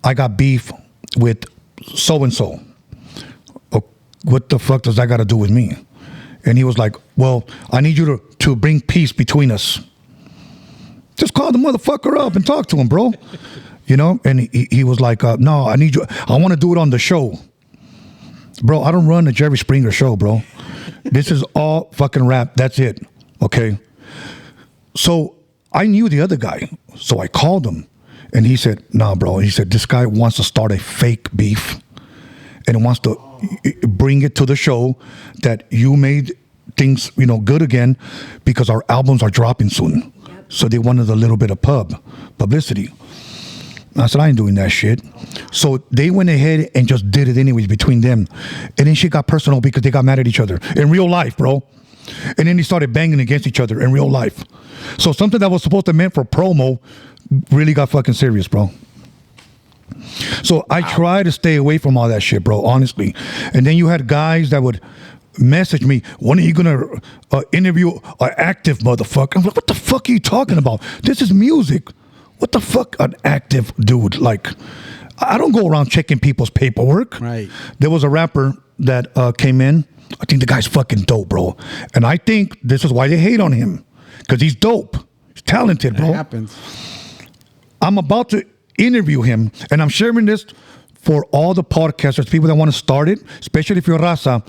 I got beef with so-and-so. What the fuck does that got to do with me? And he was like, well, I need you to bring peace between us. Just call the motherfucker up and talk to him, bro. You know? And he was like, no, I need you. I want to do it on the show. Bro, I don't run the Jerry Springer show, bro. This is all fucking rap. That's it. Okay? So I knew the other guy. So I called him. And he said, nah, bro. He said, this guy wants to start a fake beef. And wants to bring it to the show that you made things, good again because our albums are dropping soon. Yep. So they wanted a little bit of publicity. I said, I ain't doing that shit. So they went ahead and just did it anyways between them. And then shit got personal because they got mad at each other in real life, bro. And then they started banging against each other in real life. So something that was supposed to meant for promo really got fucking serious, bro. So I try to stay away from all that shit, bro, honestly. And then you had guys that would message me, when are you going to interview an active motherfucker? I'm like, what the fuck are you talking about? This is music. What the fuck, an active dude? Like, I don't go around checking people's paperwork. Right. There was a rapper that came in. I think the guy's fucking dope, bro. And I think this is why they hate on him. Because he's dope. He's talented, bro. That happens. I'm about to interview him, and I'm sharing this for all the podcasters, people that want to start it, especially if you're Raza.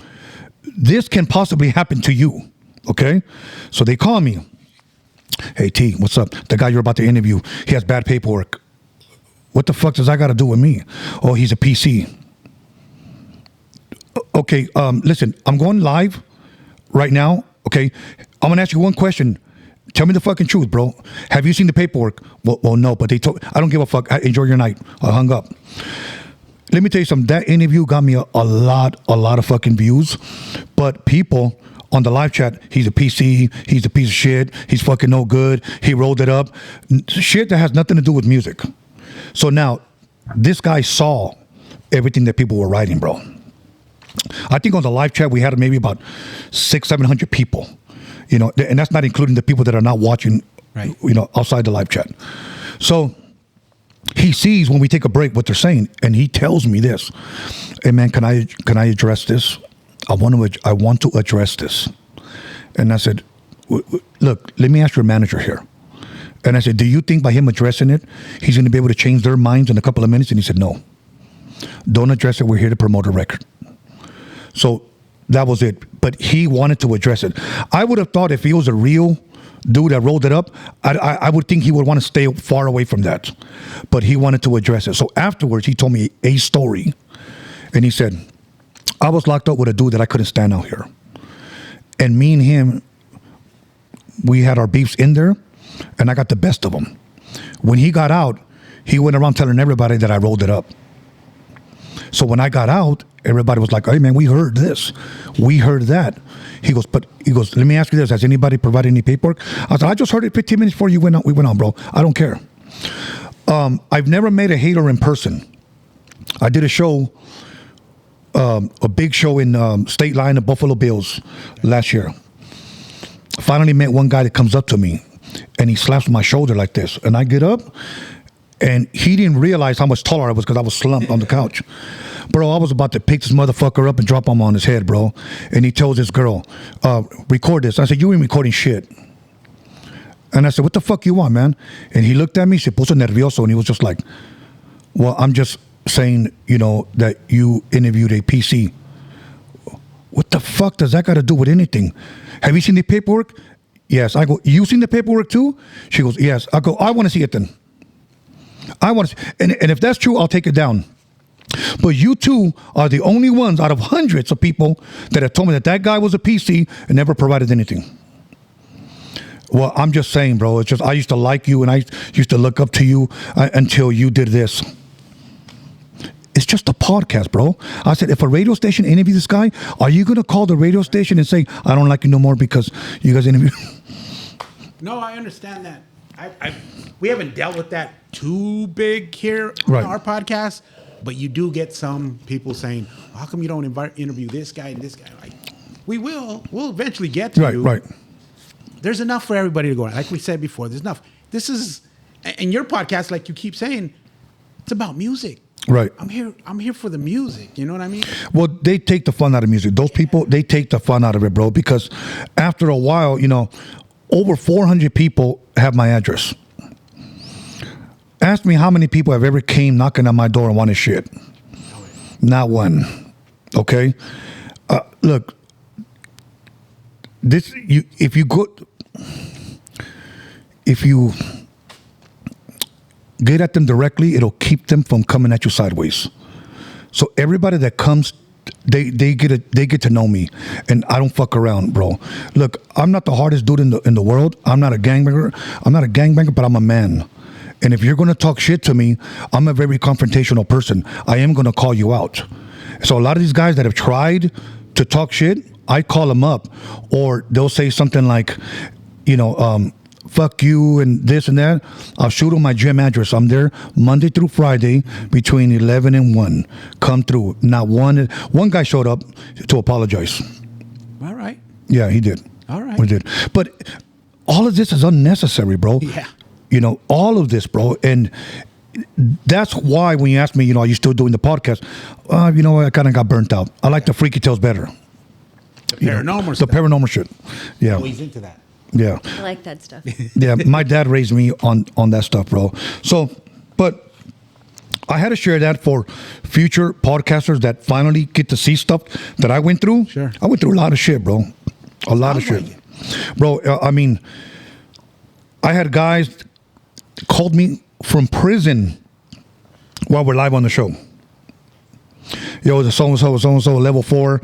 This can possibly happen to you, okay? So they call me. Hey, T, what's up? The guy you're about to interview, he has bad paperwork. What the fuck does that got to do with me? Oh, he's a PC. Okay, listen, I'm going live right now, okay? I'm going to ask you one question. tell me the fucking truth, bro. Have you seen the paperwork? Well, no, but they told, I don't give a fuck. Enjoy your night. I hung up. Let me tell you something. That interview got me a lot of fucking views. But people on the live chat, he's a PC, he's a piece of shit, he's fucking no good, he rolled it up. Shit that has nothing to do with music. So now, this guy saw everything that people were writing, bro. I think on the live chat, we had maybe about 600-700 people. You know, and that's not including the people that are not watching, right, you know, outside the live chat. So he sees when we take a break what they're saying, and he tells me this: "Hey man, can I address this? I want to address this." And I said, "Look, let me ask your manager here." And I said, "Do you think by him addressing it, he's going to be able to change their minds in a couple of minutes?" And he said, "No, don't address it. We're here to promote a record." So that was it. But he wanted to address it. I would have thought if he was a real dude that rolled it up, I would think he would want to stay far away from that. But he wanted to address it. So afterwards, he told me a story. And he said, "I was locked up with a dude that I couldn't stand out here. And me and him, we had our beefs in there, and I got the best of him. When he got out, he went around telling everybody that I rolled it up. So when I got out, everybody was like, 'Hey man, we heard this. We heard that.' He goes, 'Let me ask you this. Has anybody provided any paperwork?' I said, 'I just heard it 15 minutes before you went on. We went on, bro. I don't care.' I've never met a hater in person. I did a show, a big show in State Line of Buffalo Bills last year. Finally met one guy that comes up to me, and he slaps my shoulder like this. And I get up, and he didn't realize how much taller I was because I was slumped on the couch. Bro, I was about to pick this motherfucker up and drop him on his head, bro. And he tells this girl, 'Record this.' I said, 'You ain't recording shit.' And I said, 'What the fuck you want, man?' And he looked at me, se puso nervioso, and he was just like, 'Well, I'm just saying, you know, that you interviewed a PC.' What the fuck does that got to do with anything? Have you seen the paperwork? Yes. I go, 'You seen the paperwork too?' She goes, 'Yes.' I go, 'I want to see it then. I want to see, and if that's true, I'll take it down. But you two are the only ones out of hundreds of people that have told me that guy was a PC and never provided anything.' Well, I'm just saying, bro. It's just I used to like you and I used to look up to you until you did this. It's just a podcast, bro. I said, if a radio station interviews this guy, are you going to call the radio station and say, 'I don't like you no more because you guys interviewed'?" No, I understand that. We haven't dealt with that too big here Right. on our podcast, but you do get some people saying, "How come you don't interview this guy and this guy?" Like, we'll eventually get to you. Right. There's enough for everybody to go on. Like we said before, there's enough. This is, and your podcast, like you keep saying, it's about music. Right. I'm here for the music. You know what I mean? Well, they take the fun out of music. Those people, they take the fun out of it, bro, because after a while, you know, over 400 people have my address. Ask me how many people have ever came knocking on my door and wanted shit. Not one. Okay? Look, if you get at them directly, it'll keep them from coming at you sideways. So everybody that comes, they get to know me, and I don't fuck around, bro. Look, I'm not the hardest dude in the world. I'm not a gangbanger, but I'm a man. And if you're going to talk shit to me, I'm a very confrontational person. I am going to call you out. So a lot of these guys that have tried to talk shit, I call them up, or they'll say something like, you know, fuck you and this and that. I'll shoot them my gym address. I'm there Monday through Friday between 11 and 1. Come through. Not one guy showed up to apologize. All right. Yeah, he did. All right. He did. But all of this is unnecessary, bro. Yeah. You know, all of this, bro. And that's why when you ask me, you know, are you still doing the podcast? You know, I kind of got burnt out. I like the freaky tales better. The paranormal stuff. The paranormal shit. Yeah. Oh, he's into that. Yeah. I like that stuff. Yeah, my dad raised me on that stuff, bro. So, but I had to share that for future podcasters that finally get to see stuff that I went through. Sure. I went through a lot of shit, bro. A lot of shit. Bro, I mean, I had guys called me from prison while we're live on the show. Yo, the so-and-so, level 4.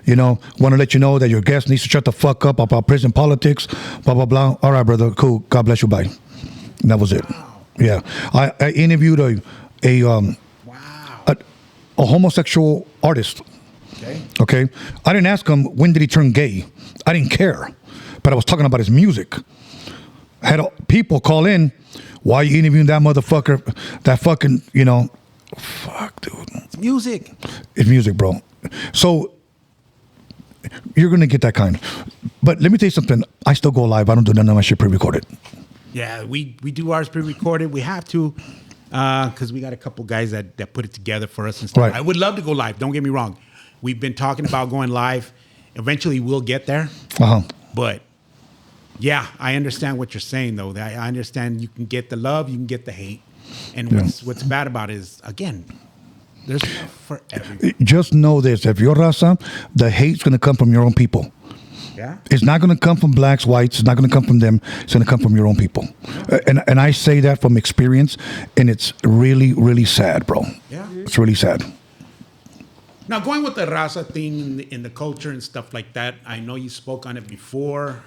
Want to let you know that your guest needs to shut the fuck up about prison politics, blah, blah, blah. All right, brother, cool. God bless you, bye. And that was it. Wow. Yeah. I interviewed a homosexual artist. Okay. I didn't ask him when did he turn gay. I didn't care. But I was talking about his music. I had people call in, why are you interviewing that motherfucker? That fucking, fuck, dude. It's music. It's music, bro. So you're going to get that kind. But let me tell you something. I still go live. I don't do none of my shit pre-recorded. Yeah, we do ours pre-recorded. We have to because we got a couple guys that put it together for us and stuff. Right. I would love to go live. Don't get me wrong. We've been talking about going live. Eventually, we'll get there. But yeah, I understand what you're saying, though. I understand you can get the love, you can get the hate. And what's bad about it is, again, there's love for everyone. Just know this. If you're Raza, the hate's going to come from your own people. Yeah. It's not going to come from blacks, whites. It's not going to come from them. It's going to come from your own people. And I say that from experience, and it's really, really sad, bro. Yeah. It's really sad. Now, going with the Raza thing in the culture and stuff like that, I know you spoke on it before.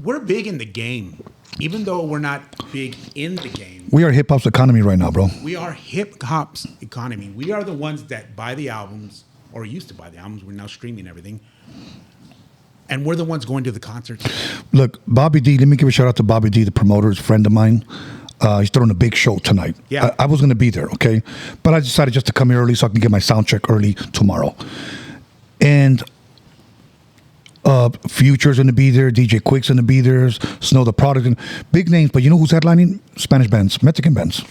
We're big in the game, even though we're not big in the game. We are hip hop's economy right now, bro. We are hip hop's economy. We are the ones that buy the albums, or used to buy the albums. We're now streaming everything. And we're the ones going to the concerts. Look, Bobby D, let me give a shout out to Bobby D, the promoter, is a friend of mine. He's throwing a big show tonight. Yeah. I was going to be there, okay? But I decided just to come here early so I can get my sound check early tomorrow. And Future's going to be there. DJ Quick's going to be there. SeunevA Podacast. Big names. But you know who's headlining? Spanish bands. Mexican bands.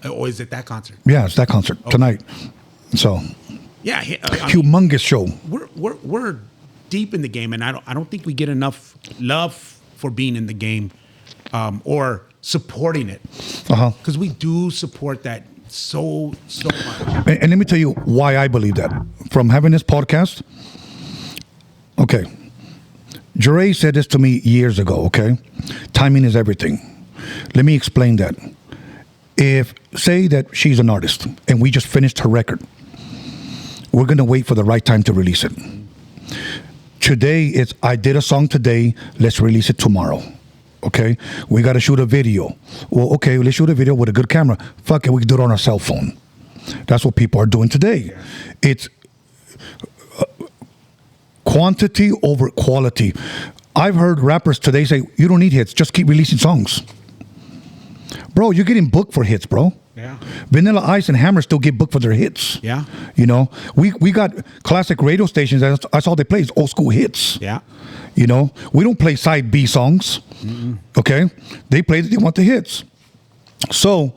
Or is it that concert? Yeah, it's that concert tonight. So, yeah, humongous show. We're deep in the game, and I don't think we get enough love for being in the game, or supporting it. Because we do support that so much. And let me tell you why I believe that. From having this podcast, okay, Jure said this to me years ago, okay? Timing is everything. Let me explain that. If, say that she's an artist, and we just finished her record, we're going to wait for the right time to release it. Today, it's, I did a song today, let's release it tomorrow. Okay, we got to shoot a video. Well, okay, let's shoot a video with a good camera. Fuck it, we can do it on our cell phone. That's what people are doing today. It's quantity over quality. I've heard rappers today say, you don't need hits, just keep releasing songs. Bro, you're getting booked for hits, bro. Yeah. Vanilla Ice and Hammer still get booked for their hits. Yeah. We got classic radio stations. That's all they play is old school hits. Yeah. We don't play side B songs. Okay? They play that they want the hits. So,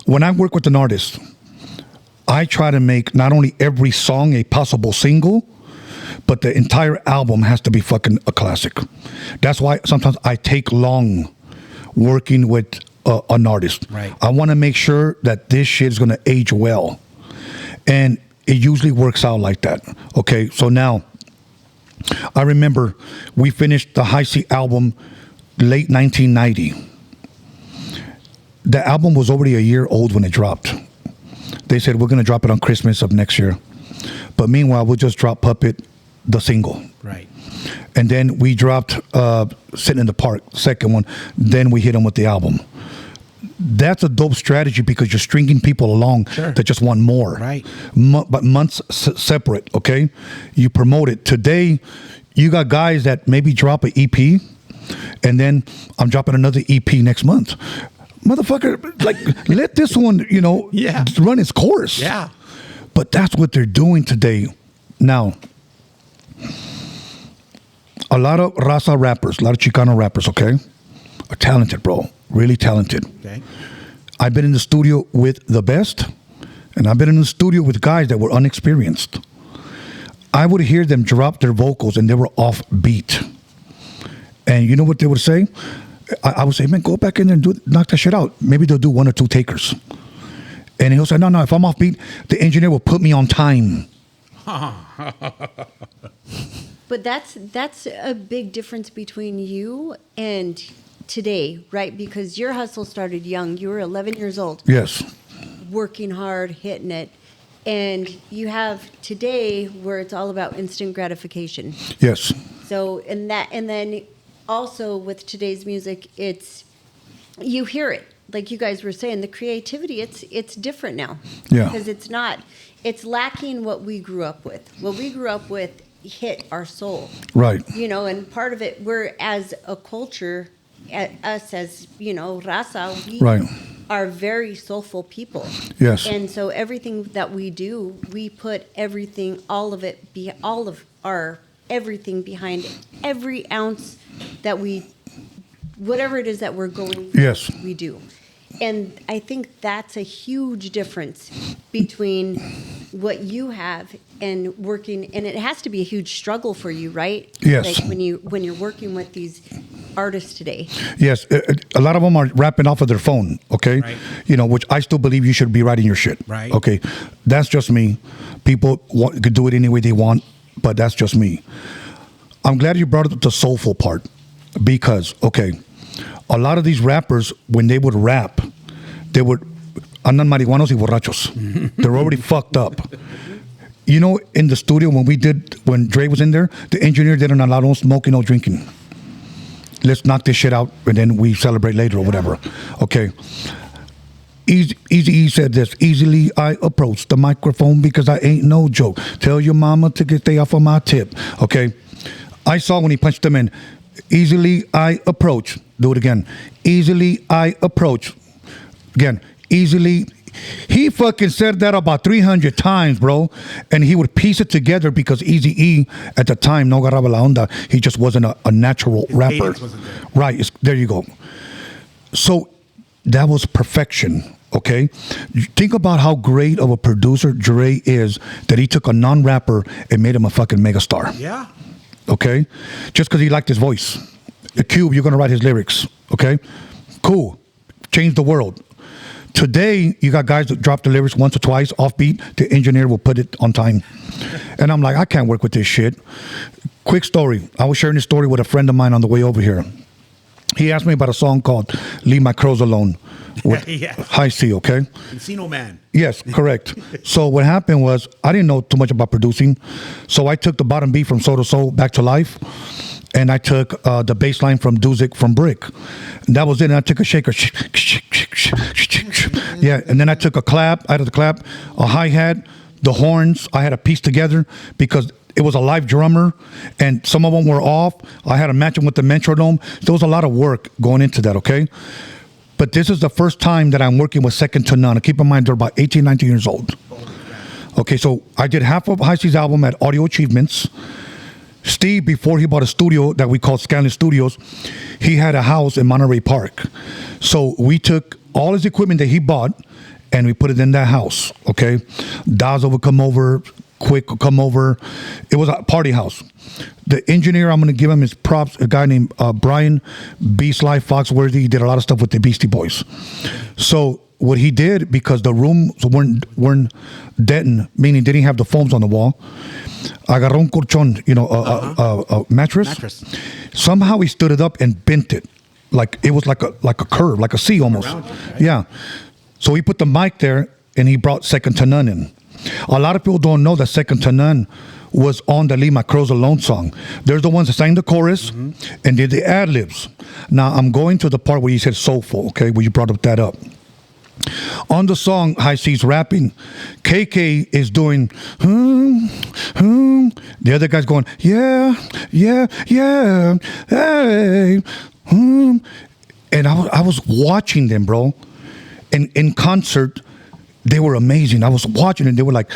when I work with an artist, I try to make not only every song a possible single, but the entire album has to be fucking a classic. That's why sometimes I take long working with an artist. Right. I want to make sure that this shit is going to age well. And it usually works out like that. Okay, so now, I remember we finished the Highz album late 1990. The album was already a year old when it dropped. They said, we're going to drop it on Christmas of next year. But meanwhile, we'll just drop Puppet, the single. Right. And then we dropped Sitting in the Park, second one. Then we hit them with the album. That's a dope strategy because you're stringing people along that just want more. Right. But months separate, okay? You promote it. Today, you got guys that maybe drop an EP, and then I'm dropping another EP next month. Motherfucker, like, let this one, run its course. Yeah. But that's what they're doing today. Now, a lot of Raza rappers, a lot of Chicano rappers, okay, are talented, bro. Really talented. Okay. I've been in the studio with the best, and I've been in the studio with guys that were unexperienced. I would hear them drop their vocals, and they were off beat. And you know what they would say? I would say, man, go back in there and knock that shit out. Maybe they'll do one or two takers. And he'll say, no, if I'm off beat, the engineer will put me on time. But that's a big difference between you and today, right? Because your hustle started young. You were 11 years old. Yes. Working hard, hitting it. And you have today where it's all about instant gratification. Yes. So, and then also with today's music, it's, you hear it. Like you guys were saying, the creativity, it's different now. Yeah. Because it's lacking what we grew up with. What we grew up with hit our soul. Right. And part of it, we're as a culture, us as, raza, we Right. are very soulful people. Yes. And so everything that we do, we put everything, everything behind every ounce that whatever it is that we're going through, Yes. we do. And I think that's a huge difference between what you have and working, and it has to be a huge struggle for you, right? Yes. Like when you're working with these artists today. Yes, a lot of them are rapping off of their phone, okay? Right. Which I still believe you should be writing your shit. Right. Okay, that's just me. People could do it any way they want, but that's just me. I'm glad you brought up the soulful part because, okay, a lot of these rappers, when they would rap, they would, andan marihuanos y borrachos. They're already fucked up. In the studio when Dre was in there, the engineer didn't allow no smoking, no drinking. Let's knock this shit out and then we celebrate later or whatever. Okay. Easy said this. Easily I approach the microphone because I ain't no joke. Tell your mama to stay off of my tip. Okay. I saw when he punched him in. Easily I approach. Do it again. Easily I approach. Again. Easily. He fucking said that about 300 times, bro. And he would piece it together because Eazy-E at the time, no agarraba la onda. He just wasn't a natural rapper. cadence wasn't there. Right. There you go. So that was perfection. Okay. Think about how great of a producer Dre is that he took a non-rapper and made him a fucking megastar. Yeah. Okay. Just because he liked his voice. The Cube, you're going to write his lyrics. Okay. Cool. Change the world. Today, you got guys that drop the lyrics once or twice offbeat. The engineer will put it on time. And I'm like, I can't work with this shit. Quick story. I was sharing this story with a friend of mine on the way over here. He asked me about a song called Leave My Crows Alone with Highz, okay? Encino Man. Yes, correct. So what happened was, I didn't know too much about producing. So I took the bottom beat from Soul to Soul Back to Life. And I took the bass line from Duzik from Brick. And that was it. And I took a shaker. Yeah, and then I took a clap, out of the clap, a hi-hat, the horns. I had to piece together because it was a live drummer and some of them were off. I had to match them with the metronome. There was a lot of work going into that, okay? But this is the first time that I'm working with second to none. Keep in mind, they're about 18, 19 years old. Okay, so I did half of Highz's album at Audio Achievements. Steve, before he bought a studio that we called Scanlon Studios, he had a house in Monterey Park. So we took all his equipment that he bought and we put it in that house, okay? Daza would come over, Quick would come over. It was a party house. The engineer, I'm going to give him his props, a guy named Brian Beast Life Foxworthy. He did a lot of stuff with the Beastie Boys. So what he did, because the rooms weren't dentin, meaning they didn't have the foams on the wall, agarró un colchón, a mattress. Somehow he stood it up and bent it. Like it was like a curve, like a C almost. Around it, right? Yeah. So he put the mic there and he brought Second to None in. A lot of people don't know that Second to None was on the Leave My Crows Alone song. They're the ones that sang the chorus and did the ad-libs. Now I'm going to the part where you said soulful, okay, where you brought up that up. On the song, Highz's rapping. KK is doing, The other guy's going, yeah, hey, And I was watching them, bro. And in concert, they were amazing. I was watching and they were like,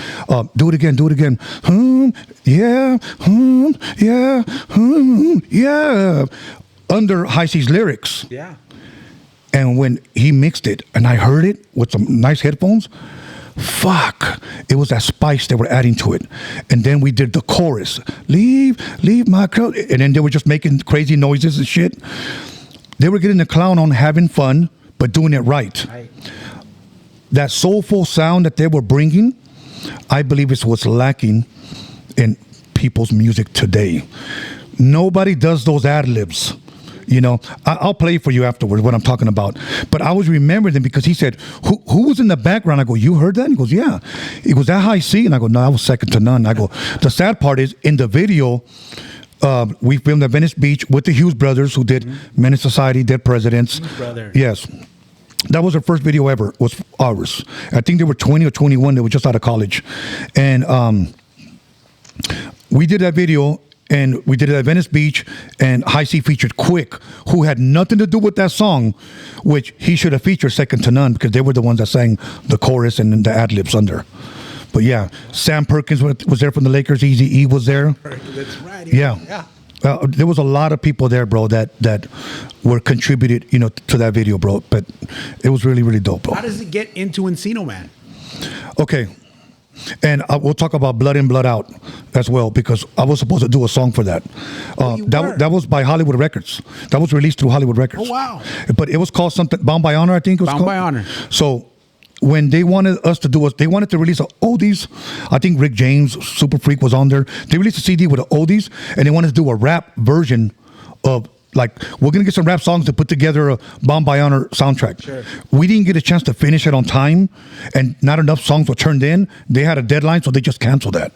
do it again. Yeah. Under Highz's lyrics. Yeah. And when he mixed it and I heard it with some nice headphones, fuck, it was that spice they were adding to it. And then we did the chorus, leave my crowd. And then they were just making crazy noises and shit. They were getting the clown on having fun, but doing it right. That soulful sound that they were bringing, I believe is what's lacking in people's music today. Nobody does those ad-libs. You know, I'll play for you afterwards what I'm talking about. But I was remembering them because he said, who was in the background? I go, you heard that? He goes, yeah. He goes, that Highz? And I go, no, I was second to none. I go, the sad part is in the video, we filmed at Venice Beach with the Hughes brothers who did Menace Society, Dead Presidents. Brother. Yes. That was their first video ever, was ours. I think they were 20 or 21. They were just out of college. And we did that video, and we did it at Venice Beach, and Highz featured Quick, who had nothing to do with that song, which he should have featured second to none because they were the ones that sang the chorus and the ad-libs under. But yeah, Sam Perkins was there from the Lakers. Eazy-E was there. That's right. Yeah. There was a lot of people there, bro, that were contributed, you know, to that video, bro. But it was really, really dope, bro. How does it get into Encino Man? Okay. And we'll talk about Blood In, Blood Out as well, because I was supposed to do a song for that. That was by Hollywood Records. That was released through Hollywood Records. Oh, wow. But it was called something, Bound by Honor, I think it was Bound called. by Honor. So when they wanted us to do they wanted to release oldies. I think Rick James, Super Freak was on there. They released a CD with the oldies, and they wanted to do a rap version of, like, we're going to get some rap songs to put together a Bound by Honor soundtrack. Sure. We didn't get a chance to finish it on time, and not enough songs were turned in. They had a deadline, so they just canceled that.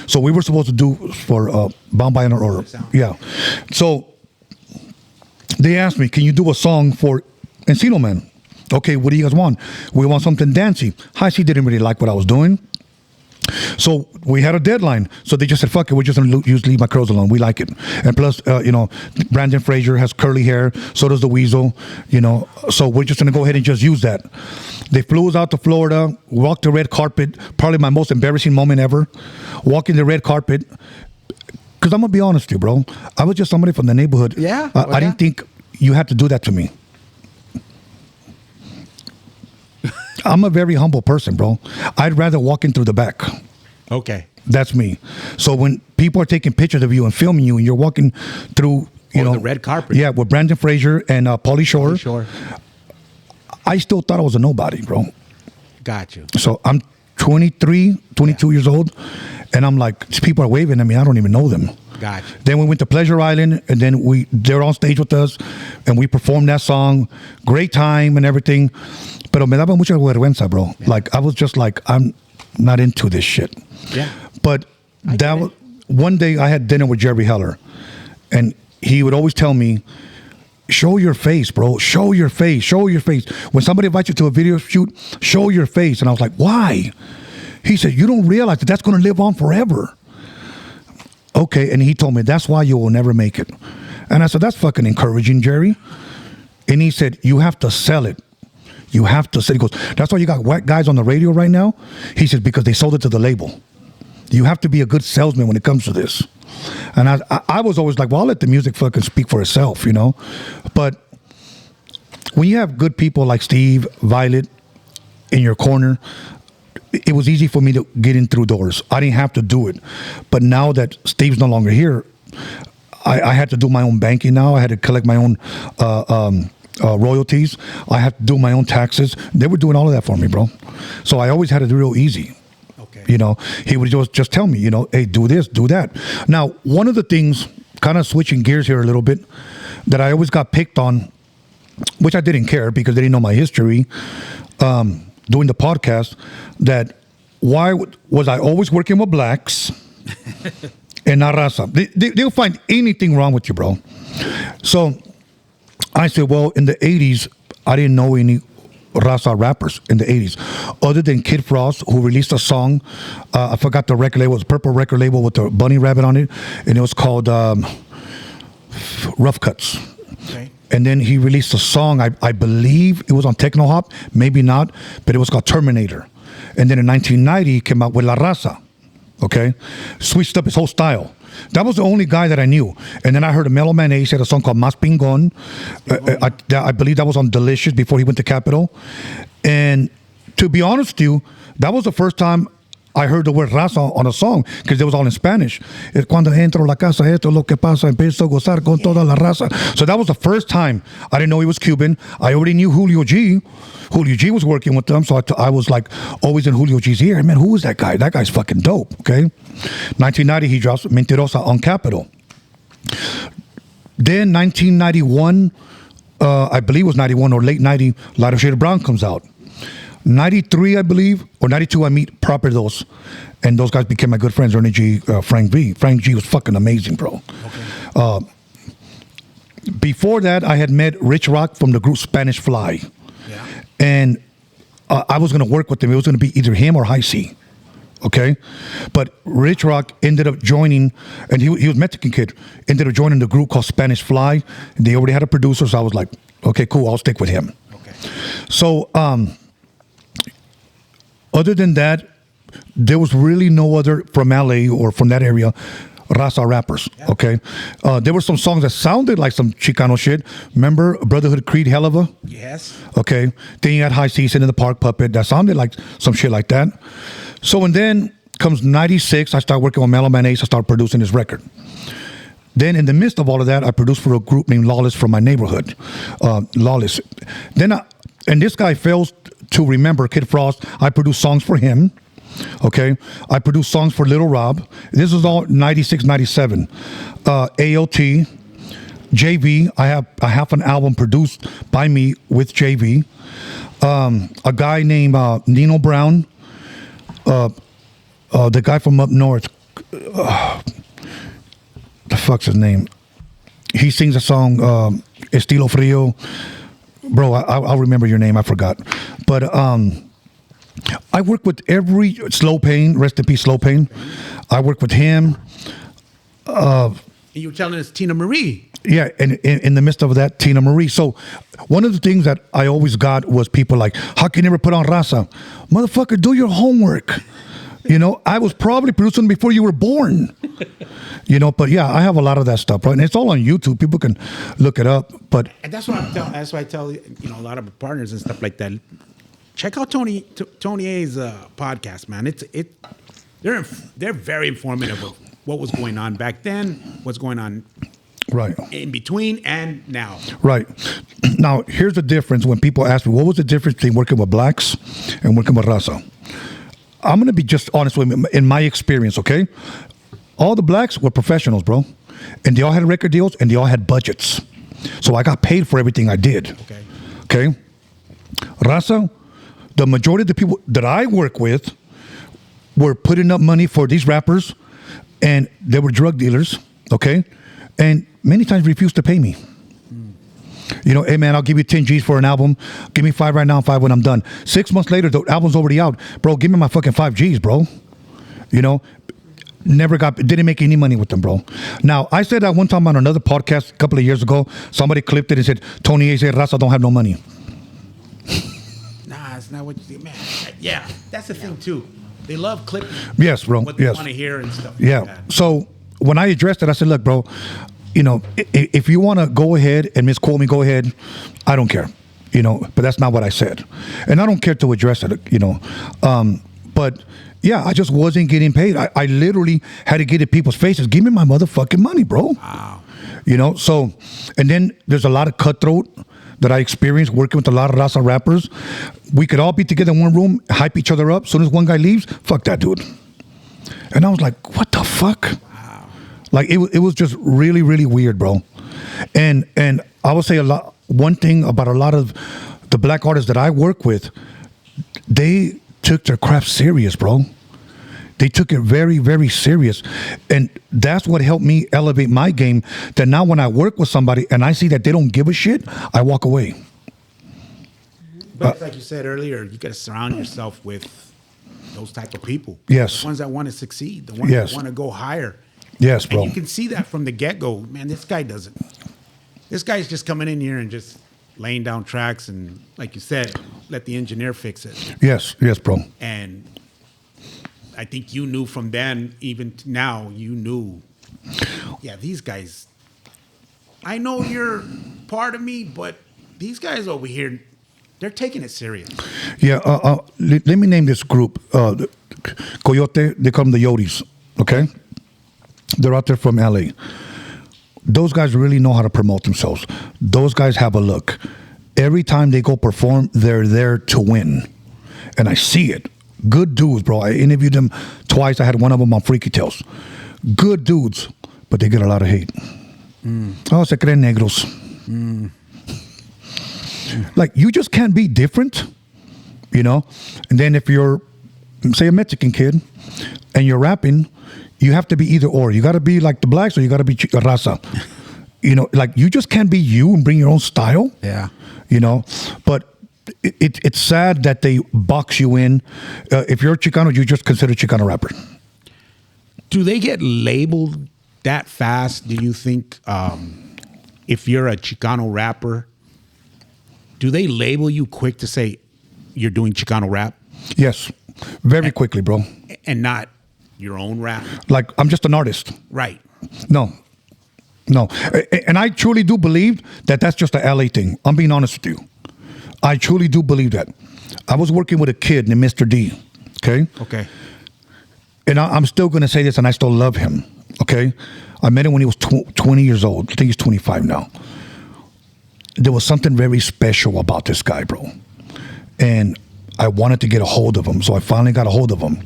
So we were supposed to do for Bound by Honor, or yeah. So they asked me, can you do a song for Encino Man? Okay, what do you guys want? We want something dancey. Highz didn't really like what I was doing. So we had a deadline. So they just said, fuck it, we're just going to use Leave My Curls Alone. We like it. And plus, you know, Brandon Fraser has curly hair. So does the Weasel, you know. So we're just going to go ahead and just use that. They flew us out to Florida, walked the red carpet, probably my most embarrassing moment ever. Walking the red carpet. Because I'm going to be honest with you, bro. I was just somebody from the neighborhood. Yeah. I didn't think you had to do that to me. I'm a very humble person, bro. I'd rather walk in through the back. Okay. That's me. So when people are taking pictures of you and filming you, and you're walking through, you know, the red carpet. Yeah, with Brandon Fraser and Pauly Shore. Sure. I still thought I was a nobody, bro. Got you. So I'm 23, 22 years old, and I'm like, these people are waving at me. I don't even know them. Gotcha. Then we went to Pleasure Island, and then they're on stage with us, and we performed that song. Great time and everything. Pero me daba mucha vergüenza, bro. Yeah. Like, I was just like, I'm not into this shit. Yeah. But one day I had dinner with Jerry Heller, and he would always tell me, show your face, bro. Show your face. Show your face. When somebody invites you to a video shoot, show your face. And I was like, why? He said, you don't realize that that's going to live on forever. Okay. And he told me, that's why you will never make it. And I said, that's fucking encouraging, Jerry. And he said, you have to sell it. You have to sell it. He goes, that's why you got white guys on the radio right now? He said, because they sold it to the label. You have to be a good salesman when it comes to this. And I was always like, well, I'll let the music fucking speak for itself, you know? But when you have good people like Steve, Violet in your corner, it was easy for me to get in through doors. I didn't have to do it. But now that Steve's no longer here, I had to do my own banking now. I had to collect my own royalties. I had to do my own taxes. They were doing all of that for me, bro. So I always had it real easy. Okay. You know, he would just tell me, you know, hey, do this, do that. Now, one of the things, kind of switching gears here a little bit, that I always got picked on, which I didn't care because they didn't know my history, doing the podcast, that why was I always working with blacks and not raza? They'll find anything wrong with you, bro. So I said, well, in the 80s, I didn't know any raza rappers in the 80s, other than Kid Frost, who released a song. I forgot the record label. It was a purple record label with the bunny rabbit on it, and it was called Rough Cuts. Okay. And then he released a song, I believe it was on Techno Hop, maybe not, but it was called Terminator. And then in 1990, he came out with La Raza, okay? Switched up his whole style. That was the only guy that I knew. And then I heard a Mellow Man Ace had a song called Mas Pingon. I believe that was on Delicious before he went to Capitol. And to be honest with you, that was the first time I heard the word raza on a song, because it was all in Spanish. Es cuando entro la casa, esto es lo que pasa, empiezo a gozar con toda la raza. So that was the first time. I didn't know he was Cuban. I already knew Julio G. Julio G was working with them, so I was like always in Julio G's ear. Man, who is that guy? That guy's fucking dope, okay? 1990, he drops Mentirosa on Capitol. Then 1991, I believe it was 91 or late 90, Lighter Shade of Brown comes out. 93, I believe, or 92, I meet Proper Those. And those guys became my good friends, Ernie G, Frank V. Frank G was fucking amazing, bro. Okay. Before that, I had met Rich Rock from the group Spanish Fly. Yeah. And I was going to work with him. It was going to be either him or Highz. Okay? But Rich Rock ended up joining, and he was Mexican kid, ended up joining the group called Spanish Fly. And they already had a producer, so I was like, okay, cool, I'll stick with him. Okay. So, other than that, there was really no other from LA or from that area Raza rappers, okay? There were some songs that sounded like some Chicano shit. Remember Brotherhood Creed, Hell of a? Yes. Okay. Then you had Highz in the Park Puppet. That sounded like some shit like that. So, and then comes 96. I started working on Mellow Man Ace. I started producing his record. Then in the midst of all of that, I produced for a group named Lawless from my neighborhood. Lawless. Then, and this guy fails to remember Kid Frost. I produced songs for him. Okay, I produced songs for Little Rob. This was all 96, 97. AOT, JV. I have a half an album produced by me with JV. A guy named Nino Brown. The guy from up north. The fuck's his name? He sings a song, Estilo Frio. Bro, I'll remember your name. I forgot. But I work with every Slow Pain, rest in peace, Slow Pain. I work with him. You were telling us Tina Marie. Yeah, and in the midst of that, Tina Marie. So one of the things that I always got was people like, how can you never put on Raza? Motherfucker, do your homework. You know, I was probably producing before you were born. You know, but yeah, I have a lot of that stuff, right? And it's all on YouTube. People can look it up. But And that's what I tell a lot of partners and stuff like that. Check out Tony A's podcast, man. They're very informative of what was going on back then, what's going on right in between, and now. Right. Now, here's the difference. When people ask me, what was the difference between working with blacks and working with Raza? I'm going to be just honest with you. In my experience, okay? All the blacks were professionals, bro. And they all had record deals, and they all had budgets. So I got paid for everything I did. Okay? Raza, the majority of the people that I work with were putting up money for these rappers, and they were drug dealers, okay? And many times refused to pay me. You know, hey man, I'll give you 10 G's for an album. Give me 5 right now and 5 when I'm done. 6 months later, the album's already out. Bro, give me my fucking 5 G's, bro. You know, didn't make any money with them, bro. Now, I said that one time on another podcast a couple of years ago. Somebody clipped it and said, Tony A said, Raza don't have no money. Nah, it's not what you think, man. Yeah, that's the thing too. They love clipping. Yes, bro. What they yes. want to hear and stuff. Yeah. Like that. So when I addressed it, I said, look, bro, you know, if you want to go ahead and misquote me, go ahead. I don't care, you know, but that's not what I said. And I don't care to address it, you know. But yeah, I just wasn't getting paid. I literally had to get in people's faces. Give me my motherfucking money, bro. Wow. You know, so, and then there's a lot of cutthroat that I experienced working with a lot of Raza rappers. We could all be together in one room, hype each other up. As soon as one guy leaves, fuck that dude. And I was like, what the fuck? Wow. Like, it was just really, really weird, bro. And I would say one thing about a lot of the black artists that I work with, they took their craft serious, bro. They took it very, very serious. And that's what helped me elevate my game, that now when I work with somebody and I see that they don't give a shit, I walk away. But like you said earlier, you got to surround yourself with those type of people. Yes. The ones that want to succeed, the ones Yes. that want to go higher. Yes, bro. And you can see that from the get-go. Man, this guy doesn't. This guy's just coming in here and just laying down tracks and, like you said, let the engineer fix it. Yes, bro. And I think you knew from then, even to now, you knew, yeah, these guys, I know you're part of me, but these guys over here, they're taking it serious. Yeah, let me name this group. Coyote, they call them the Yodis, okay? They're out there from LA. Those guys really know how to promote themselves. Those guys have a look. Every time they go perform, they're there to win. And I see it. Good dudes, bro. I interviewed them twice. I had one of them on Freaky Tales. Good dudes, but they get a lot of hate. Oh, se creen negros. Like, you just can't be different, you know? And then if you're, say, a Mexican kid and you're rapping, you have to be either or. You got to be like the blacks or you got to be raza. You know, like, you just can't be you and bring your own style. Yeah. You know? But it's sad that they box you in. If you're Chicano, you just consider Chicano rapper. Do they get labeled that fast? Do you think if you're a Chicano rapper, do they label you quick to say you're doing Chicano rap? Yes. Very quickly, bro. And not your own rap? Like, I'm just an artist. Right. No. And I truly do believe that that's just a LA thing. I'm being honest with you. I truly do believe that. I was working with a kid named Mr. D. Okay? Okay. And I'm still going to say this, and I still love him. Okay? I met him when he was 20 years old. I think he's 25 now. There was something very special about this guy, bro. And I wanted to get a hold of him, so I finally got a hold of him.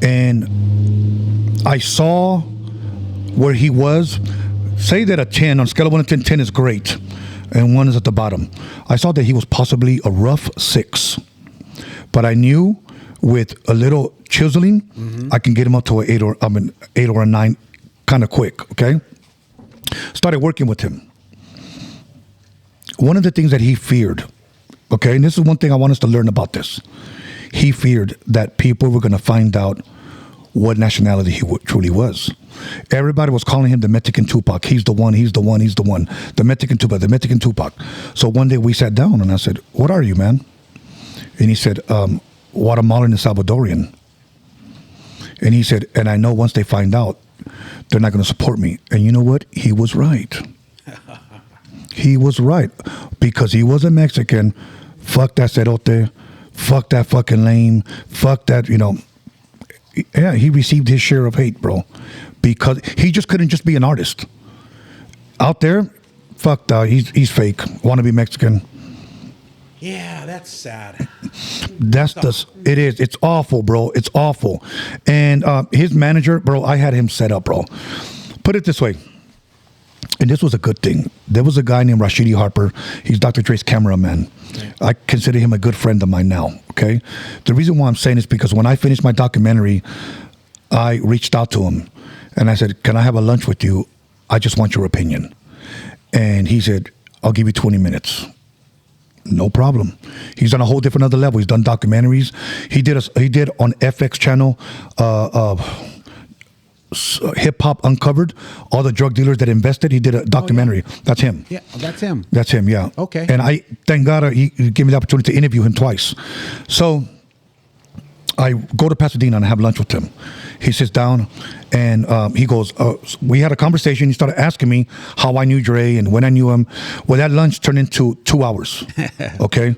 And I saw where he was. Say that a 10, on a scale of 1 to 10, 10 is great, and 1 is at the bottom. I saw that he was possibly a rough 6. But I knew with a little chiseling, I can get him up to an 8 or a 9 kind of quick, okay? Started working with him. One of the things that he feared, okay, and this is one thing I want us to learn about this. He feared that people were going to find out what nationality he truly was. Everybody was calling him the Mexican Tupac. He's the one. The Mexican Tupac. So one day we sat down and I said, what are you, man? And he said, Guatemalan and Salvadorian. And he said, and I know once they find out, they're not going to support me. And you know what? He was right. He was right. Because he was a Mexican. Fuck that cerote. Fuck that fucking lame. Fuck that, you know. Yeah, he received his share of hate, bro. Because he just couldn't just be an artist. Out there, fuck that. He's fake. Wanna be Mexican. Yeah, that's sad. It is. It's awful, bro. It's awful. And his manager, bro, I had him set up, bro. Put it this way. And this was a good thing. There was a guy named Rashidi Harper. He's Dr. Dre's cameraman. Okay. I consider him a good friend of mine now, okay? The reason why I'm saying this is because when I finished my documentary, I reached out to him. And I said, can I have a lunch with you? I just want your opinion. And he said, I'll give you 20 minutes. No problem. He's on a whole different other level. He's done documentaries. He did on FX channel, Hip Hop Uncovered, all the drug dealers that invested. He did a documentary. Oh, yeah. That's him. Yeah, that's him. That's him, yeah. Okay. And I, thank God, he gave me the opportunity to interview him twice. So I go to Pasadena and I have lunch with him. He sits down and he goes, we had a conversation. He started asking me how I knew Dre and when I knew him. Well, that lunch turned into 2 hours. Okay.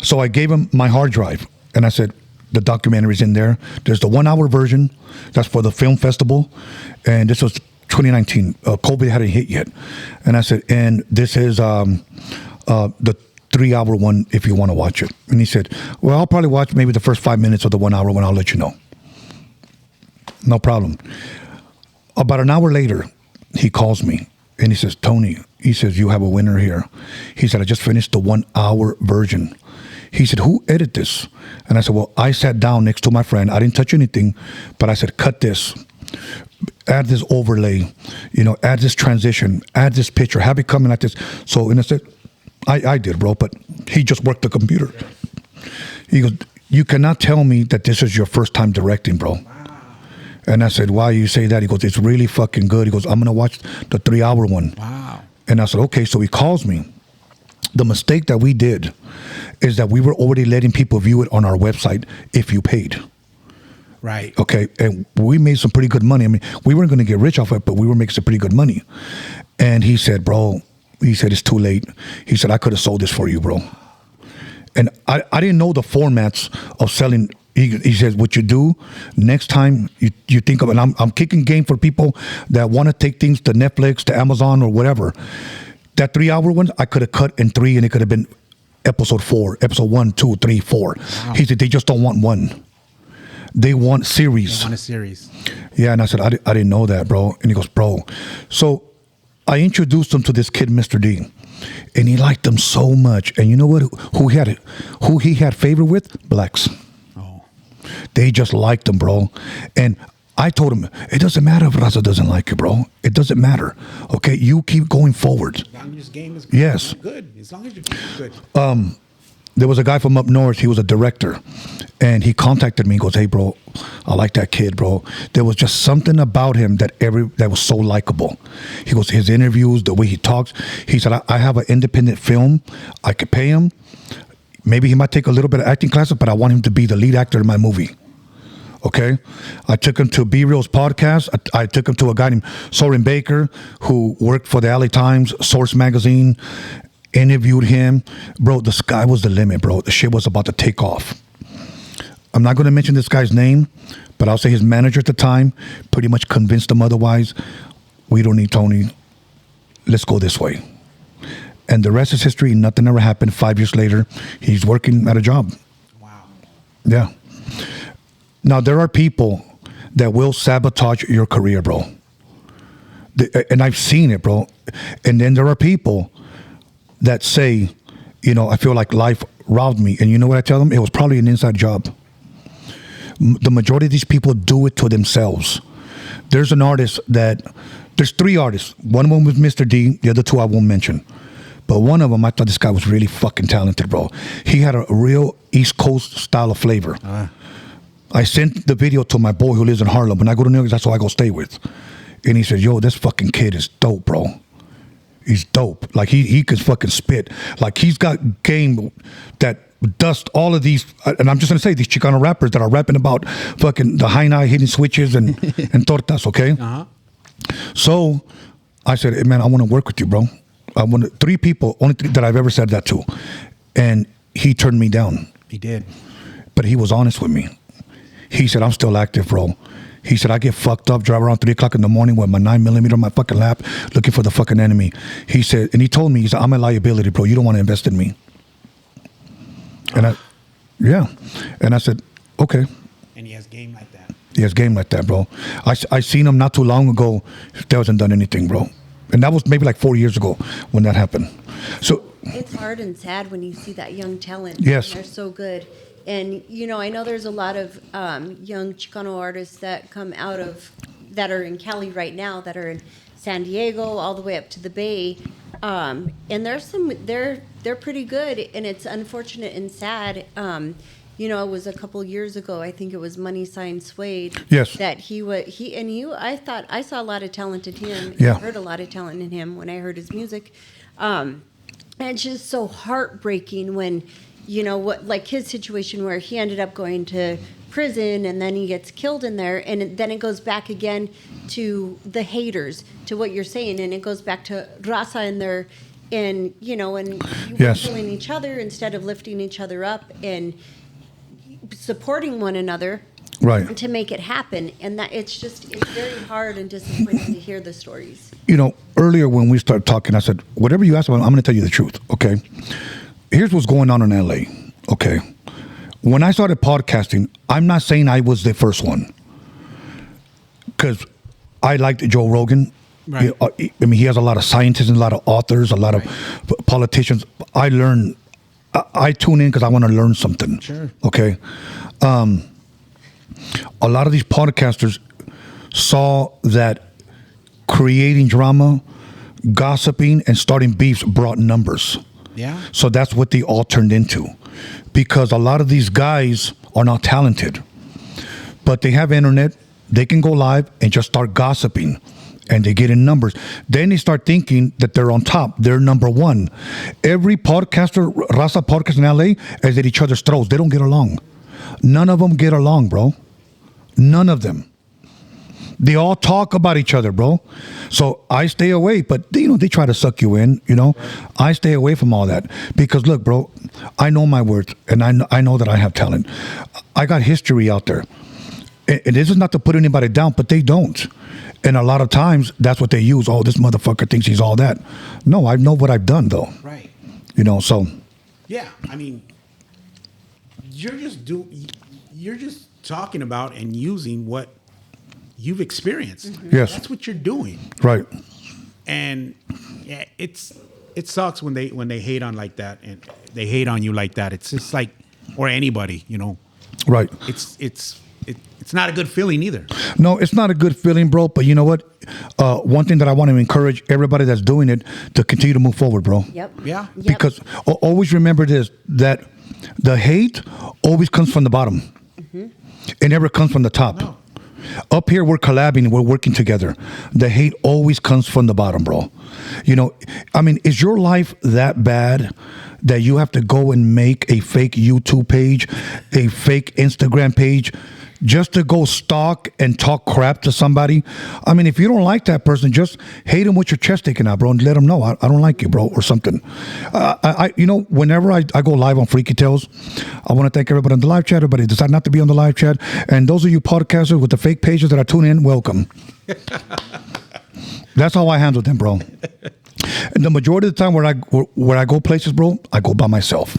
So I gave him my hard drive and I said, the documentary's in there. There's the 1 hour version. That's for the film festival. And this was 2019. COVID hadn't hit yet. And I said, and this is the 3 hour one if you want to watch it. And he said, well, I'll probably watch maybe the first 5 minutes of the 1 hour one. I'll let you know. No problem. About an hour later, he calls me and he says, Tony, he says, you have a winner here. He said, I just finished the 1 hour version. He said, who edited this? And I said, well, I sat down next to my friend. I didn't touch anything, but I said, cut this, add this overlay, add this transition, add this picture, have it coming like this. So, and I said, I did, bro, but he just worked the computer. He goes, you cannot tell me that this is your first time directing, bro. And I said, why you say that? He goes, it's really fucking good. He goes, I'm going to watch the 3 hour one. Wow. And I said, okay. So he calls me. The mistake that we did is that we were already letting people view it on our website if you paid. Right. Okay. And we made some pretty good money. I mean, we weren't going to get rich off it, but we were making some pretty good money. And he said, bro, he said, it's too late. He said, I could have sold this for you, bro. And I didn't know the formats of selling. He says, what you do next time you think of it. And I'm kicking game for people that want to take things to Netflix, to Amazon or whatever. That 3 hour one, I could have cut in 3 and it could have been episode 4, episode 1, 2, 3, 4. Wow. He said, they just don't want one. They want series. They want a series. Yeah. And I said, I didn't know that, bro. And he goes, bro. So I introduced him to this kid, Mr. D, and he liked him so much. And you know what? Who he had favor with? Blacks. Oh. They just liked him, bro. And I told him, it doesn't matter if Raza doesn't like you, bro. It doesn't matter. Okay, you keep going forward. As long as this game is good. Yes. Good. As long as your game is good. There was a guy from up north. He was a director, and he contacted me and goes, "Hey, bro, I like that kid, bro. There was just something about him that was so likable." He goes, his interviews, the way he talks. He said, "I have an independent film. I could pay him. Maybe he might take a little bit of acting classes, but I want him to be the lead actor in my movie." Okay, I took him to Be Real's podcast. I took him to a guy named Soren Baker, who worked for the LA Times, Source Magazine. Interviewed him, bro. The sky was the limit, bro. The shit was about to take off. I'm not going to mention this guy's name, but I'll say his manager at the time pretty much convinced him otherwise. We don't need Tony. Let's go this way. And the rest is history. Nothing ever happened. 5 years later, he's working at a job. Wow. Yeah. Now, there are people that will sabotage your career, bro. And I've seen it, bro. And then there are people that say, you know, I feel like life robbed me. And you know what I tell them? It was probably an inside job. The majority of these people do it to themselves. There's three artists. One of them was Mr. D. The other two I won't mention. But one of them, I thought this guy was really fucking talented, bro. He had a real East Coast style of flavor. I sent the video to my boy who lives in Harlem. When I go to New York, that's who I go stay with. And he said, yo, this fucking kid is dope, bro. He's dope. Like, he could fucking spit. Like, he's got game that dust all of these, and I'm just going to say, these Chicano rappers that are rapping about fucking the high night hitting switches and tortas, okay? Uh-huh. So I said, hey, man, I want to work with you, bro. I want to, three people, only three that I've ever said that to. And he turned me down. He did. But he was honest with me. He said, I'm still active, bro. He said, I get fucked up, drive around 3 o'clock in the morning with my 9mm on my fucking lap, looking for the fucking enemy. He said, and he told me, he said, I'm a liability, bro. You don't want to invest in me. And I said, okay. And he has game like that. He has game like that, bro. I seen him not too long ago. He hasn't done anything, bro. And that was maybe like 4 years ago when that happened. So it's hard and sad when you see that young talent. Yes. They're so good. And, you know, I know there's a lot of young Chicano artists that come out of, that are in Cali right now, that are in San Diego, all the way up to the Bay. And there's some, they're pretty good. And it's unfortunate and sad. You know, it was a couple years ago, I think it was Money Sign Suede. Yes. That I thought, I saw a lot of talent in him. Yeah. I heard a lot of talent in him when I heard his music. And it's just so heartbreaking when, you know, what, like his situation where he ended up going to prison and then he gets killed in there, and then it goes back again to the haters, to what you're saying, and it goes back to Raza in there, and you know, and Yes. killing each other instead of lifting each other up and supporting one another, right. to make it happen. And that it's very hard and disappointing to hear the stories. You know, earlier when we started talking, I said, whatever you ask about, I'm going to tell you the truth, okay? Here's what's going on in LA, okay? When I started podcasting, I'm not saying I was the first one, because I liked Joe Rogan. Right. I mean, he has a lot of scientists and a lot of authors, a lot of politicians. I learn. I tune in because I want to learn something. Sure. Okay. A lot of these podcasters saw that creating drama, gossiping, and starting beefs brought numbers. Yeah. So that's what they all turned into, because a lot of these guys are not talented, but they have internet. They can go live and just start gossiping, and they get in numbers. Then they start thinking that they're on top. They're number one. Every podcaster, Raza podcast in LA, is at each other's throats. They don't get along. None of them get along, bro. None of them. They all talk about each other, bro. So I stay away, but you know, they try to suck you in, you know. I stay away from all that because look, bro, I know my worth, and I know that I have talent. I got history out there. And this is not to put anybody down, but they don't. And a lot of times that's what they use. Oh, this motherfucker thinks he's all that. No, I know what I've done though. Right. You know, so Yeah, I mean, you're just talking about and using what you've experienced. Yes. That's what you're doing. right. And yeah, it sucks when they hate on like that, and they hate on you like that. It's just like, or anybody, you know. Right. It's not a good feeling either. No, it's not a good feeling, bro. But you know what? One thing that I want to encourage everybody that's doing it to continue to move forward, bro. Yep. Yeah. Yep. Because always remember this, that the hate always comes from the bottom. It never comes from the top. No. Up here, we're collabing, we're working together. The hate always comes from the bottom, bro. You know, I mean, is your life that bad that you have to go and make a fake YouTube page, a fake Instagram page, just to go stalk and talk crap to somebody? I mean, if you don't like that person, just hate them with your chest sticking out, bro, and let them know, I don't like you, bro, or something. You know, whenever I go live on Freaky Tales, I want to thank everybody on the live chat, everybody decide not to be on the live chat, and those of you podcasters with the fake pages that are tuning in, welcome. That's how I handle them, bro. And the majority of the time where I go places, bro, I go by myself.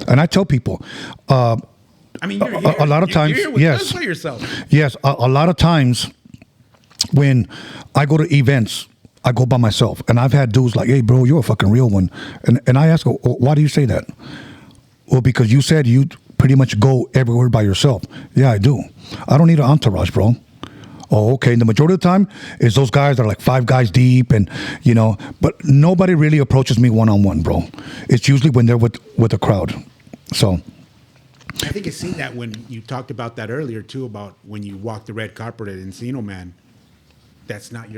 And I tell people, I mean, you're here. A lot of times, you're here with yes. us by yourself. Yes, a lot of times when I go to events, I go by myself. And I've had dudes like, hey, bro, you're a fucking real one. And I ask, why do you say that? Well, because you said you pretty much go everywhere by yourself. Yeah, I do. I don't need an entourage, bro. Oh, okay. And the majority of the time is those guys that are like 5 guys deep and, you know, but nobody really approaches me one-on-one, bro. It's usually when they're with a crowd. So I think I seen that when you talked about that earlier too, about when you walk the red carpet at Encino, man. That's not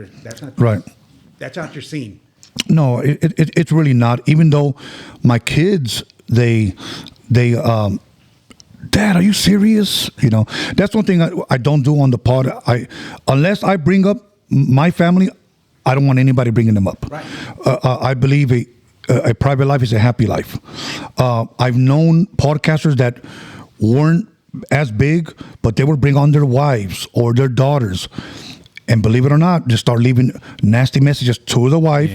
right. That's not your scene. No, it's really not. Even though my kids, they Dad, are you serious? You know, that's one thing I don't do on the pod. Unless I bring up my family, I don't want anybody bringing them up. Right. I believe a private life is a happy life. I've known podcasters that weren't as big, but they would bring on their wives or their daughters. And believe it or not, just start leaving nasty messages to the wife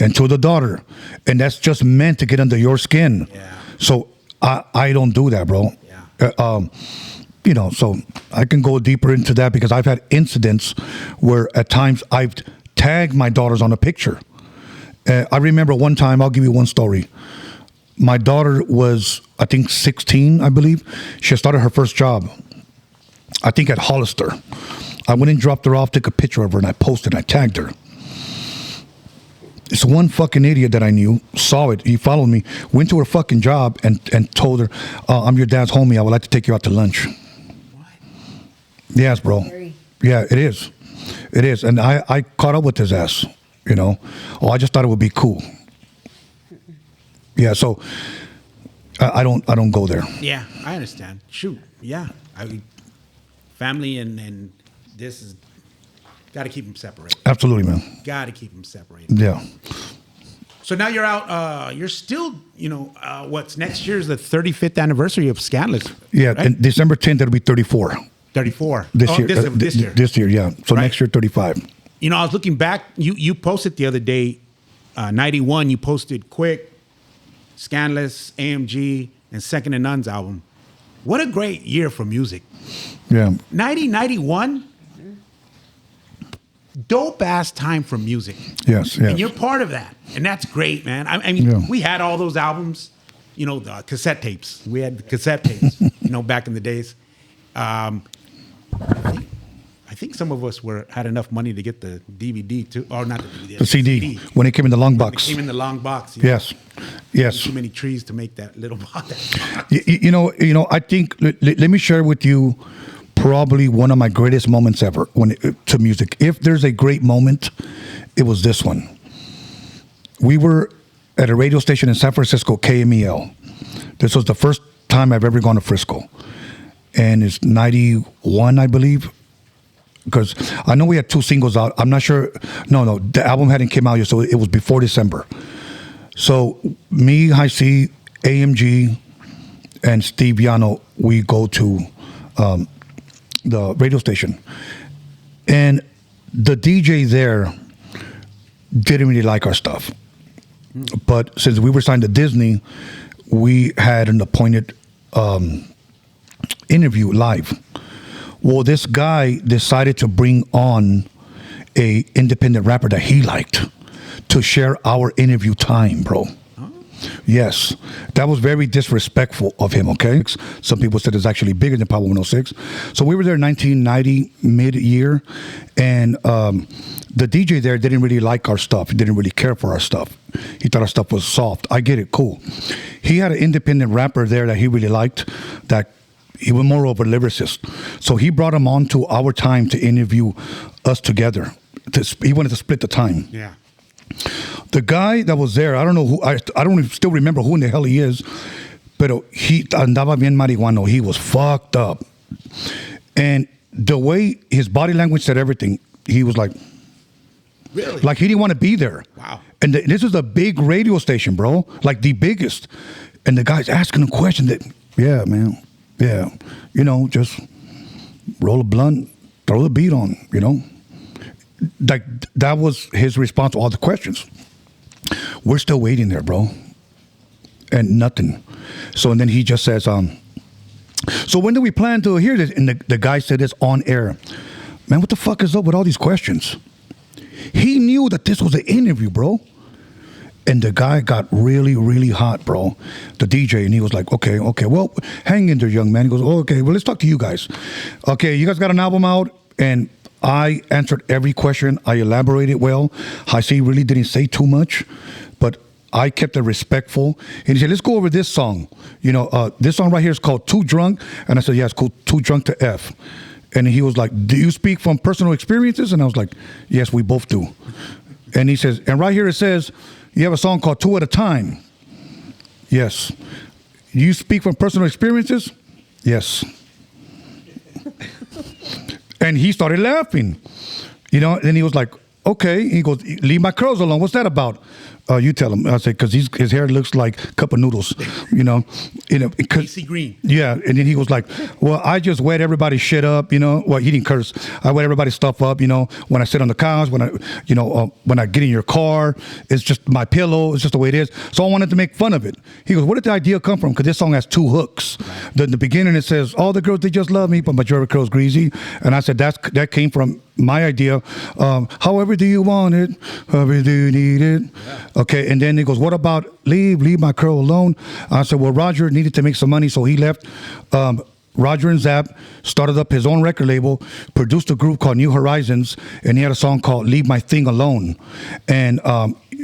and to the daughter. And that's just meant to get under your skin. Yeah. So I don't do that, bro. You know, so I can go deeper into that because I've had incidents where at times I've tagged my daughters on a picture. I remember one time, I'll give you one story. My daughter was, I think, 16, I believe. She had started her first job, I think at Hollister. I went and dropped her off, took a picture of her, and I posted, I tagged her. It's one fucking idiot that I knew, saw it, he followed me, went to her fucking job and told her, I'm your dad's homie, I would like to take you out to lunch. What? Yes, bro. Scary. Yeah, it is. It is. And I caught up with his ass, you know. Oh, I just thought it would be cool. Yeah, so I don't go there. Yeah, I understand. Shoot, yeah. Family and this is got to keep them separated. Absolutely, man. Got to keep them separated. Yeah. So now you're out. You're still, you know, what's next year is the 35th anniversary of Scandalous. Yeah, right? and December 10th, it'll be 34. 34 This year. This year. This year, yeah. So Right. next year, 35. You know, I was looking back. You posted the other day, 91. You posted Quick, Scandalous, AMG, and Second and None's album. What a great year for music. Yeah. 91. Dope ass time for music. Yes, yes. And you're part of that. And that's great, man. I mean, Yeah. we had all those albums, you know, the cassette tapes. We had the cassette tapes, you know, back in the days. I think some of us had enough money to get the DVD too, or not the DVD, The CD, when it came in the long box. It came in the long box. You know? Yes. Yes. Too many trees to make that little box. You know, I think, let me share with you probably one of my greatest moments ever to music. If there's a great moment, it was this one. We were at a radio station in San Francisco, KMEL. This was the first time I've ever gone to Frisco. And it's 91, I believe. Because I know we had 2 singles out. I'm not sure. No, the album hadn't came out yet, so it was before December. So me, Highz, AMG, and Steve Yano, we go to the radio station. And the DJ there didn't really like our stuff. But since we were signed to Disney, we had an appointed interview live. Well, this guy decided to bring on a independent rapper that he liked. to share our interview time, bro. Yes, that was very disrespectful of him, okay? Some people said it's actually bigger than Power 106. So we were there in 1990, mid-year, and the DJ there didn't really like our stuff. He didn't really care for our stuff. He thought our stuff was soft. I get it, cool. He had an independent rapper there that he really liked, that he was more of a lyricist. So he brought him on to our time to interview us together. He wanted to split the time. Yeah. The guy that was there, I don't know who, I don't still remember who in the hell he is, but he andaba bien marihuano. He was fucked up. And the way his body language said everything, he was like, Really? like he didn't want to be there. Wow. And this is a big radio station, bro, like the biggest. And the guy's asking him questions that, yeah, man, yeah, you know, just roll a blunt, throw the beat on, you know. Like that was his response to all the questions. We're still waiting there, bro, and nothing. So and then he just says, so when do we plan to hear this? And the guy said this on air. Man, what the fuck is up with all these questions? He knew that this was an interview, bro. And the guy got really, really hot, bro. The DJ, and he was like, okay, well, hang in there, young man. He goes, oh, okay, well, let's talk to you guys. Okay, you guys got an album out, and I answered every question. I elaborated well. Highz really didn't say too much, but I kept it respectful. And he said, let's go over this song. You know, this song right here is called Too Drunk. And I said, yeah, it's called Too Drunk to F. And he was like, do you speak from personal experiences? And I was like, yes, we both do. And he says, and right here it says, you have a song called Two at a Time. Yes. You speak from personal experiences? Yes. And he started laughing, you know. And he was like, okay. He goes, leave my curls alone. What's that about? You tell him. I said, because his hair looks like a cup of noodles, you know. Greasy green. Yeah. And then he was like, well, I just wet everybody's shit up, you know. Well, he didn't curse. I wet everybody's stuff up, you know. When I sit on the couch, when I get in your car, it's just my pillow. It's just the way it is. So I wanted to make fun of it. He goes, where did the idea come from? Because this song has two hooks. Right. The beginning, it says, all the girls, they just love me, but majority girls greasy. And I said, that came from my idea. However do you want it? However do you need it? Yeah. Okay, and then he goes, what about leave my curl alone? I said, well, Roger needed to make some money, so he left. Roger and Zapp started up his own record label, produced a group called New Horizons, and he had a song called Leave My Thing Alone. And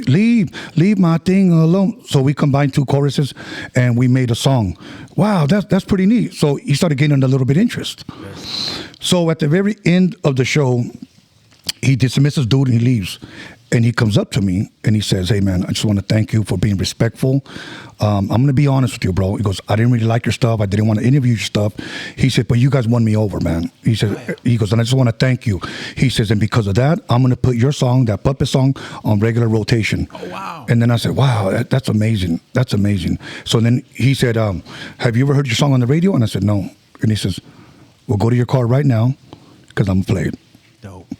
leave my thing alone. So we combined two choruses, and we made a song. Wow, that's pretty neat. So he started getting a little bit interest. Yes. So at the very end of the show, he dismisses dude and he leaves. And he comes up to me and he says, hey, man, I just want to thank you for being respectful. I'm going to be honest with you, bro. He goes, I didn't really like your stuff. I didn't want to interview your stuff. He said, but you guys won me over, man. He said, he goes, and I just want to thank you. He says, and because of that, I'm going to put your song, that puppet song, on regular rotation. Oh, wow. And then I said, wow, that's amazing. That's amazing. So then he said, have you ever heard your song on the radio? And I said, no. And he says, well, go to your car right now because I'm going to play it. Dope.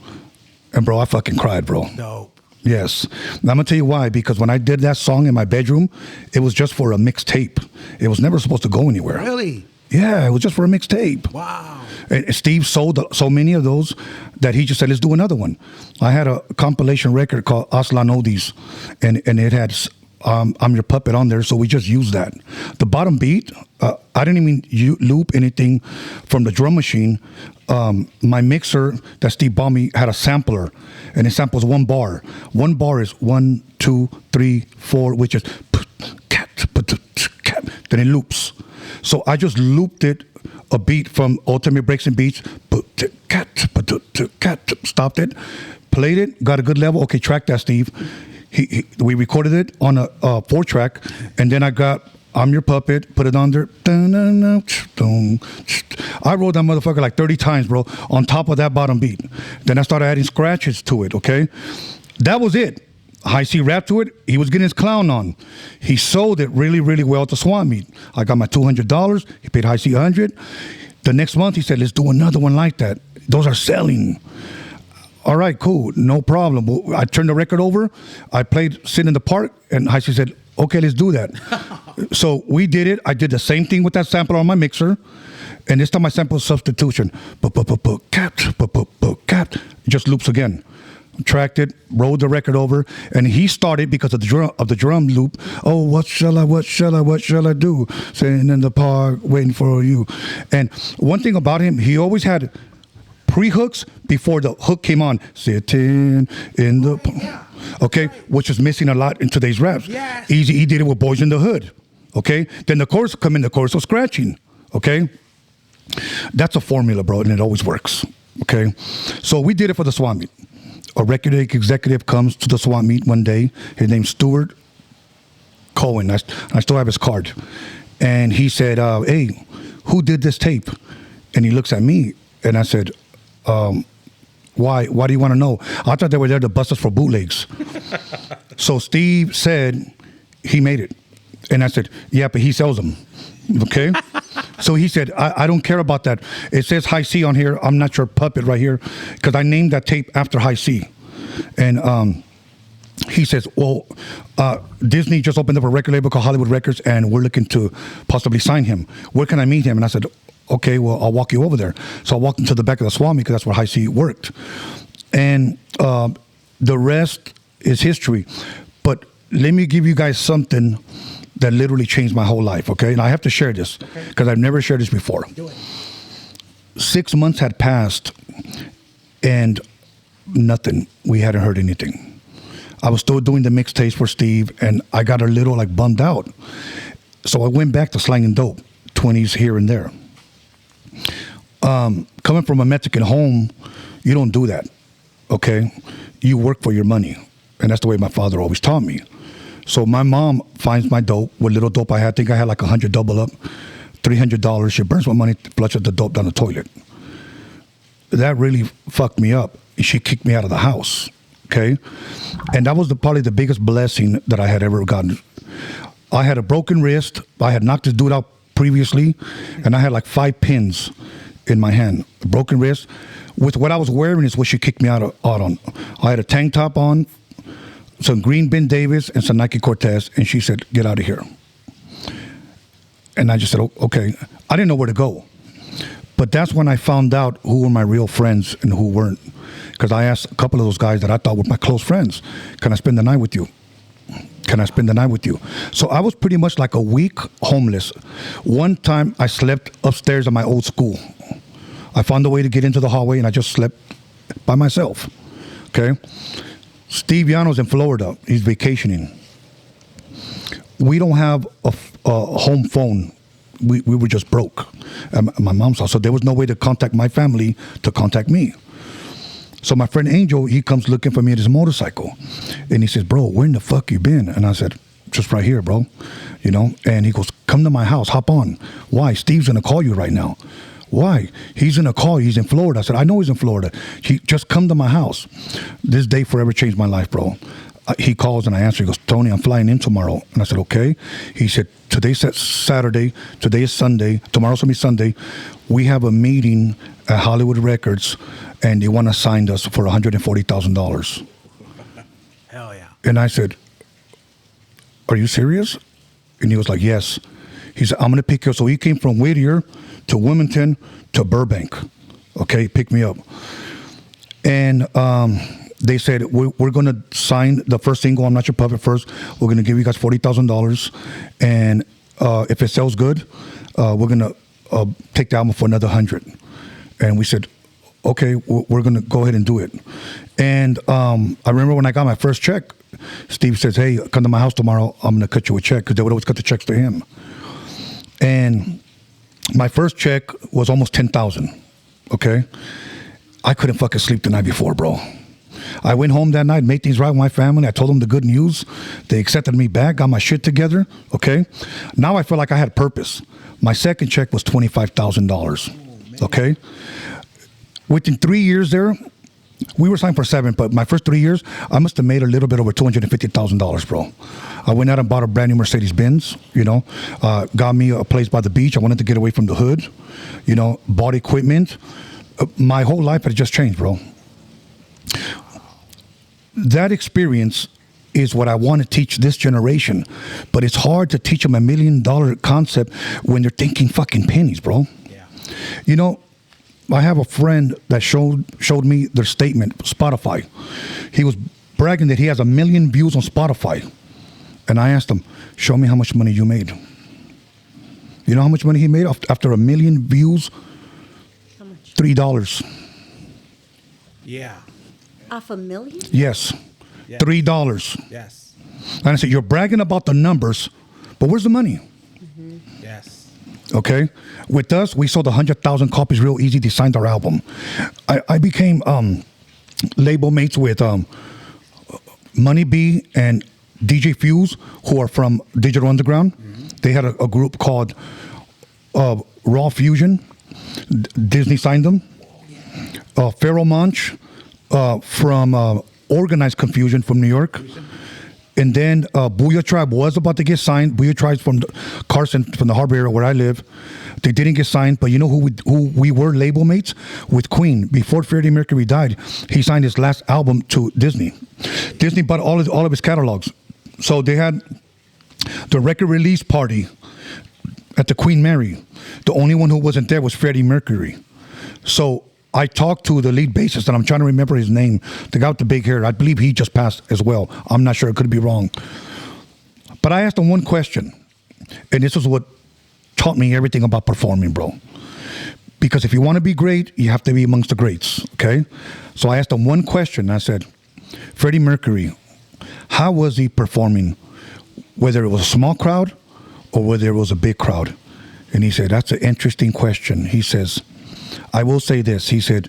And, bro, I fucking cried, bro. Dope. Yes. And I'm going to tell you why. Because when I did that song in my bedroom, it was just for a mixtape. It was never supposed to go anywhere. Really? Yeah, it was just for a mixtape. Wow. And Steve sold so many of those that he just said, let's do another one. I had a compilation record called Aslan Oldies, and it had I'm Your Puppet on there, so we just used that. The bottom beat, I didn't even loop anything from the drum machine. My mixer that Steve bought me had a sampler, and it samples one bar. One bar is 1, 2, 3, 4, which is then it loops. So I just looped it, a beat from Ultimate Breaks and Beats, stopped it, played it, got a good level. Okay, track that, Steve. We recorded it on a 4-track, and then I got I'm Your Puppet, put it on there. I wrote that motherfucker like 30 times, bro, on top of that bottom beat. Then I started adding scratches to it, okay? That was it. Highz rapped to it. He was getting his clown on. He sold it really, really well to Swap Meet. I got my $200. He paid Highz $100. The next month, he said, let's do another one like that. Those are selling. All right, cool, no problem. Well, I turned the record over. I played Sit in the Park, and Highz said, okay, let's do that. So we did it. I did the same thing with that sampler on my mixer, and this time my sample substitution. Cap, it just loops again. tracked it, rolled the record over, and he started because of the drum loop. Oh, what shall I do? Sitting in the park, waiting for you. And one thing about him, he always had pre-hooks before the hook came on. Sitting in the park. Okay, which is missing a lot in today's raps. Yes. He did it with Boys in the Hood. Okay, then the chorus come in, the chorus of scratching. Okay, that's a formula, bro, and it always works. Okay, so we did it for the swap meet. A record executive comes to the swap meet one day. His name's Stuart Cohen. I still have his card, and he said, "Hey, who did this tape?" And he looks at me, and I said, Why do you want to know? I thought they were there to bust us for bootlegs. So Steve said he made it. And I said, yeah, but he sells them. Okay? So he said, I don't care about that. It says Highz on here. I'm not your puppet right here. Because I named that tape after Highz. And he says, well, Disney just opened up a record label called Hollywood Records, and we're looking to possibly sign him. Where can I meet him? And I said, okay, well, I'll walk you over there. So I walked into the back of the Swami because that's where Highz worked. And the rest is history. But let me give you guys something that literally changed my whole life, okay? And I have to share this because I've never shared this before. Do it. 6 months had passed and nothing. We hadn't heard anything. I was still doing the mixtapes for Steve, and I got a little like bummed out. So I went back to slanging dope, 20s here and there. Coming from a Mexican home, you don't do that, okay? You work for your money, and that's the way my father always taught me. So my mom finds my dope, what little dope I had. I think I had like 100 double up, $300. She burns my money, flushes the dope down the toilet. That really fucked me up. She kicked me out of the house, okay? And that was probably the biggest blessing that I had ever gotten. I had a broken wrist. I had knocked this dude out previously, and I had like 5 pins in my hand. A broken wrist. With what I was wearing is what she kicked me out on. I had a tank top on, some green Ben Davis, and some Nike Cortez, and she said, get out of here. And I just said, okay. I didn't know where to go. But that's when I found out who were my real friends and who weren't. Because I asked a couple of those guys that I thought were my close friends, can I spend the night with you? Can I spend the night with you? So I was pretty much like a week homeless. One time I slept upstairs at my old school. I found a way to get into the hallway, and I just slept by myself. Okay? Steve Llanos in Florida. He's vacationing. We don't have a home phone. We were just broke at my mom's house. So there was no way to contact my family to contact me. So my friend Angel, he comes looking for me at his motorcycle. And he says, bro, where in the fuck you been? And I said, just right here, bro. You know? And he goes, come to my house, hop on. Why? Steve's going to call you right now. Why? He's going to call you. He's in Florida. I said, I know he's in Florida. He just come to my house. This day forever changed my life, bro. He calls and I answer. He goes, Tony, I'm flying in tomorrow. And I said, okay. He said, today's Saturday. Today is Sunday. Tomorrow's going to be Sunday. We have a meeting at Hollywood Records, and they want to sign us for $140,000. Hell yeah. And I said, are you serious? And he was like, yes. He said, I'm going to pick you up. So he came from Whittier to Wilmington to Burbank. Okay, pick me up. And they said, we're going to sign the first single, I'm Not Your Puppet, first. We're going to give you guys $40,000. And if it sells good, we're going to take the album for another 100. And we said, okay, we're going to go ahead and do it. And I remember when I got my first check, Steve says, hey, come to my house tomorrow. I'm going to cut you a check, because they would always cut the checks to him. And my first check was almost $10,000. Okay? I couldn't fucking sleep the night before, bro. I went home that night, made things right with my family. I told them the good news. They accepted me back, got my shit together. Okay? Now I feel like I had purpose. My second check was $25,000. Okay? Within 3 years there, we were signed for 7, but my first 3 years, I must have made a little bit over $250,000, bro. I went out and bought a brand new Mercedes-Benz, you know, got me a place by the beach. I wanted to get away from the hood, you know, bought equipment. My whole life had just changed, bro. That experience is what I want to teach this generation, but it's hard to teach them $1 million concept when they're thinking fucking pennies, bro. Yeah. You know, I have a friend that showed me their statement, Spotify. He was bragging that he has 1 million views on Spotify. And I asked him, show me how much money you made. You know how much money he made after 1 million views? How much? $3. Yeah. Off a million? Yes. Yeah. $3. Yes. And I said, you're bragging about the numbers, but where's the money? Yes. Okay? With us, we sold 100,000 copies real easy. They signed our album. I became label mates with Money B and DJ Fuse, who are from Digital Underground. They had a group called Raw Fusion. Disney signed them. Pharaoh Monch from Organized Confusion from New York. And then Booyah Tribe was about to get signed. Booyah Tribe's from Carson, from the Harbor area where I live. They didn't get signed, but you know who we were label mates? With Queen. Before Freddie Mercury died, he signed his last album to Disney. Disney bought all of his catalogs. So they had the record release party at the Queen Mary. The only one who wasn't there was Freddie Mercury. So I talked to the lead bassist, and I'm trying to remember his name, the guy with the big hair. I believe he just passed as well. I'm not sure. It could be wrong. But I asked him one question, and this is what taught me everything about performing, bro. Because if you want to be great, you have to be amongst the greats, okay? So I asked him one question. I said, Freddie Mercury, how was he performing, whether it was a small crowd or whether it was a big crowd? And he said, that's an interesting question. He says, I will say this. He said,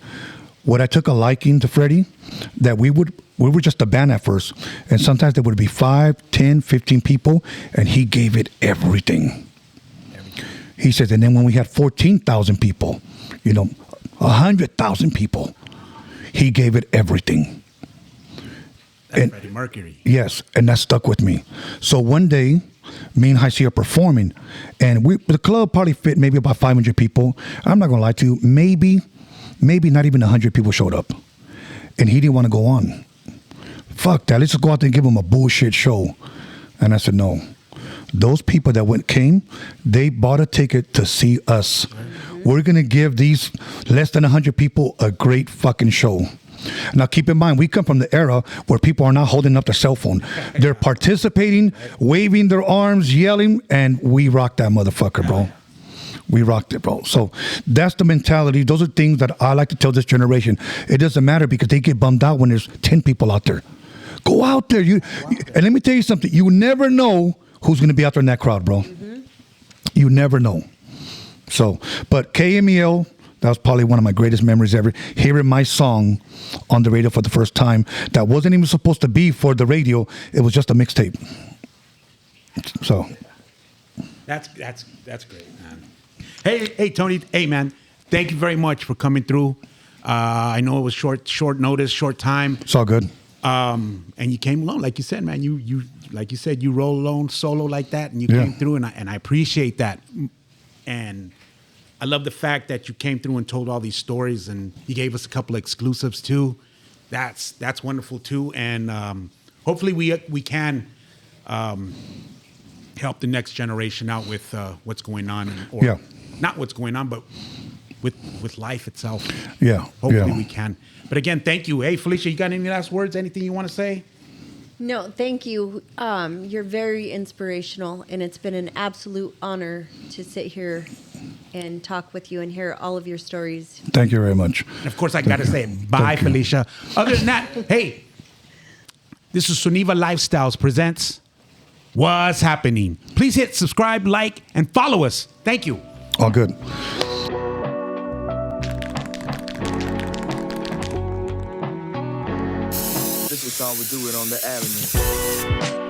what I took a liking to Freddie, that we were just a band at first, and sometimes there would be 5, 10, 15 people, and he gave it everything. He said, and then when we had 14,000 people, 100,000 people, he gave it everything. That's Freddie Mercury. Yes, and that stuck with me. So one day, me and Highz are performing, and the club probably fit maybe about 500 people. I'm not going to lie to you. Maybe not even 100 people showed up. And he didn't want to go on. Fuck that. Let's just go out there and give him a bullshit show. And I said, no. Those people that came, they bought a ticket to see us. We're going to give these less than 100 people a great fucking show. Now, keep in mind, we come from the era where people are not holding up their cell phone. They're participating, waving their arms, yelling, and we rocked that motherfucker, bro. We rocked it, bro. So that's the mentality. Those are things that I like to tell this generation. It doesn't matter because they get bummed out when there's 10 people out there. Go out there. And let me tell you something. You never know who's going to be out there in that crowd, bro. You never know. So, but KMEL, that was probably one of my greatest memories ever. Hearing my song on the radio for the first time. That wasn't even supposed to be for the radio. It was just a mixtape. So. That's great, man. Hey, Tony. Hey, man. Thank you very much for coming through. I know it was short notice, short time. It's all good. And you came alone, like you said, man. You like you said, you roll alone, solo like that, and you came through, and I appreciate that. And I love the fact that you came through and told all these stories, and you gave us a couple of exclusives too. That's wonderful too, and hopefully we can help the next generation out with what's going on, or not what's going on, but with life itself. Yeah, hopefully we can. But again, thank you. Hey, Felicia, you got any last words? Anything you want to say? No, thank you. You're very inspirational, and it's been an absolute honor to sit here and talk with you and hear all of your stories. Thank you very much. And of course, I got to say bye, Felicia. Other than that, hey, this is SeunevA Lifestyles presents Waas Sappening. Please hit subscribe, like, and follow us. Thank you. All good. This is how we do it on the avenue.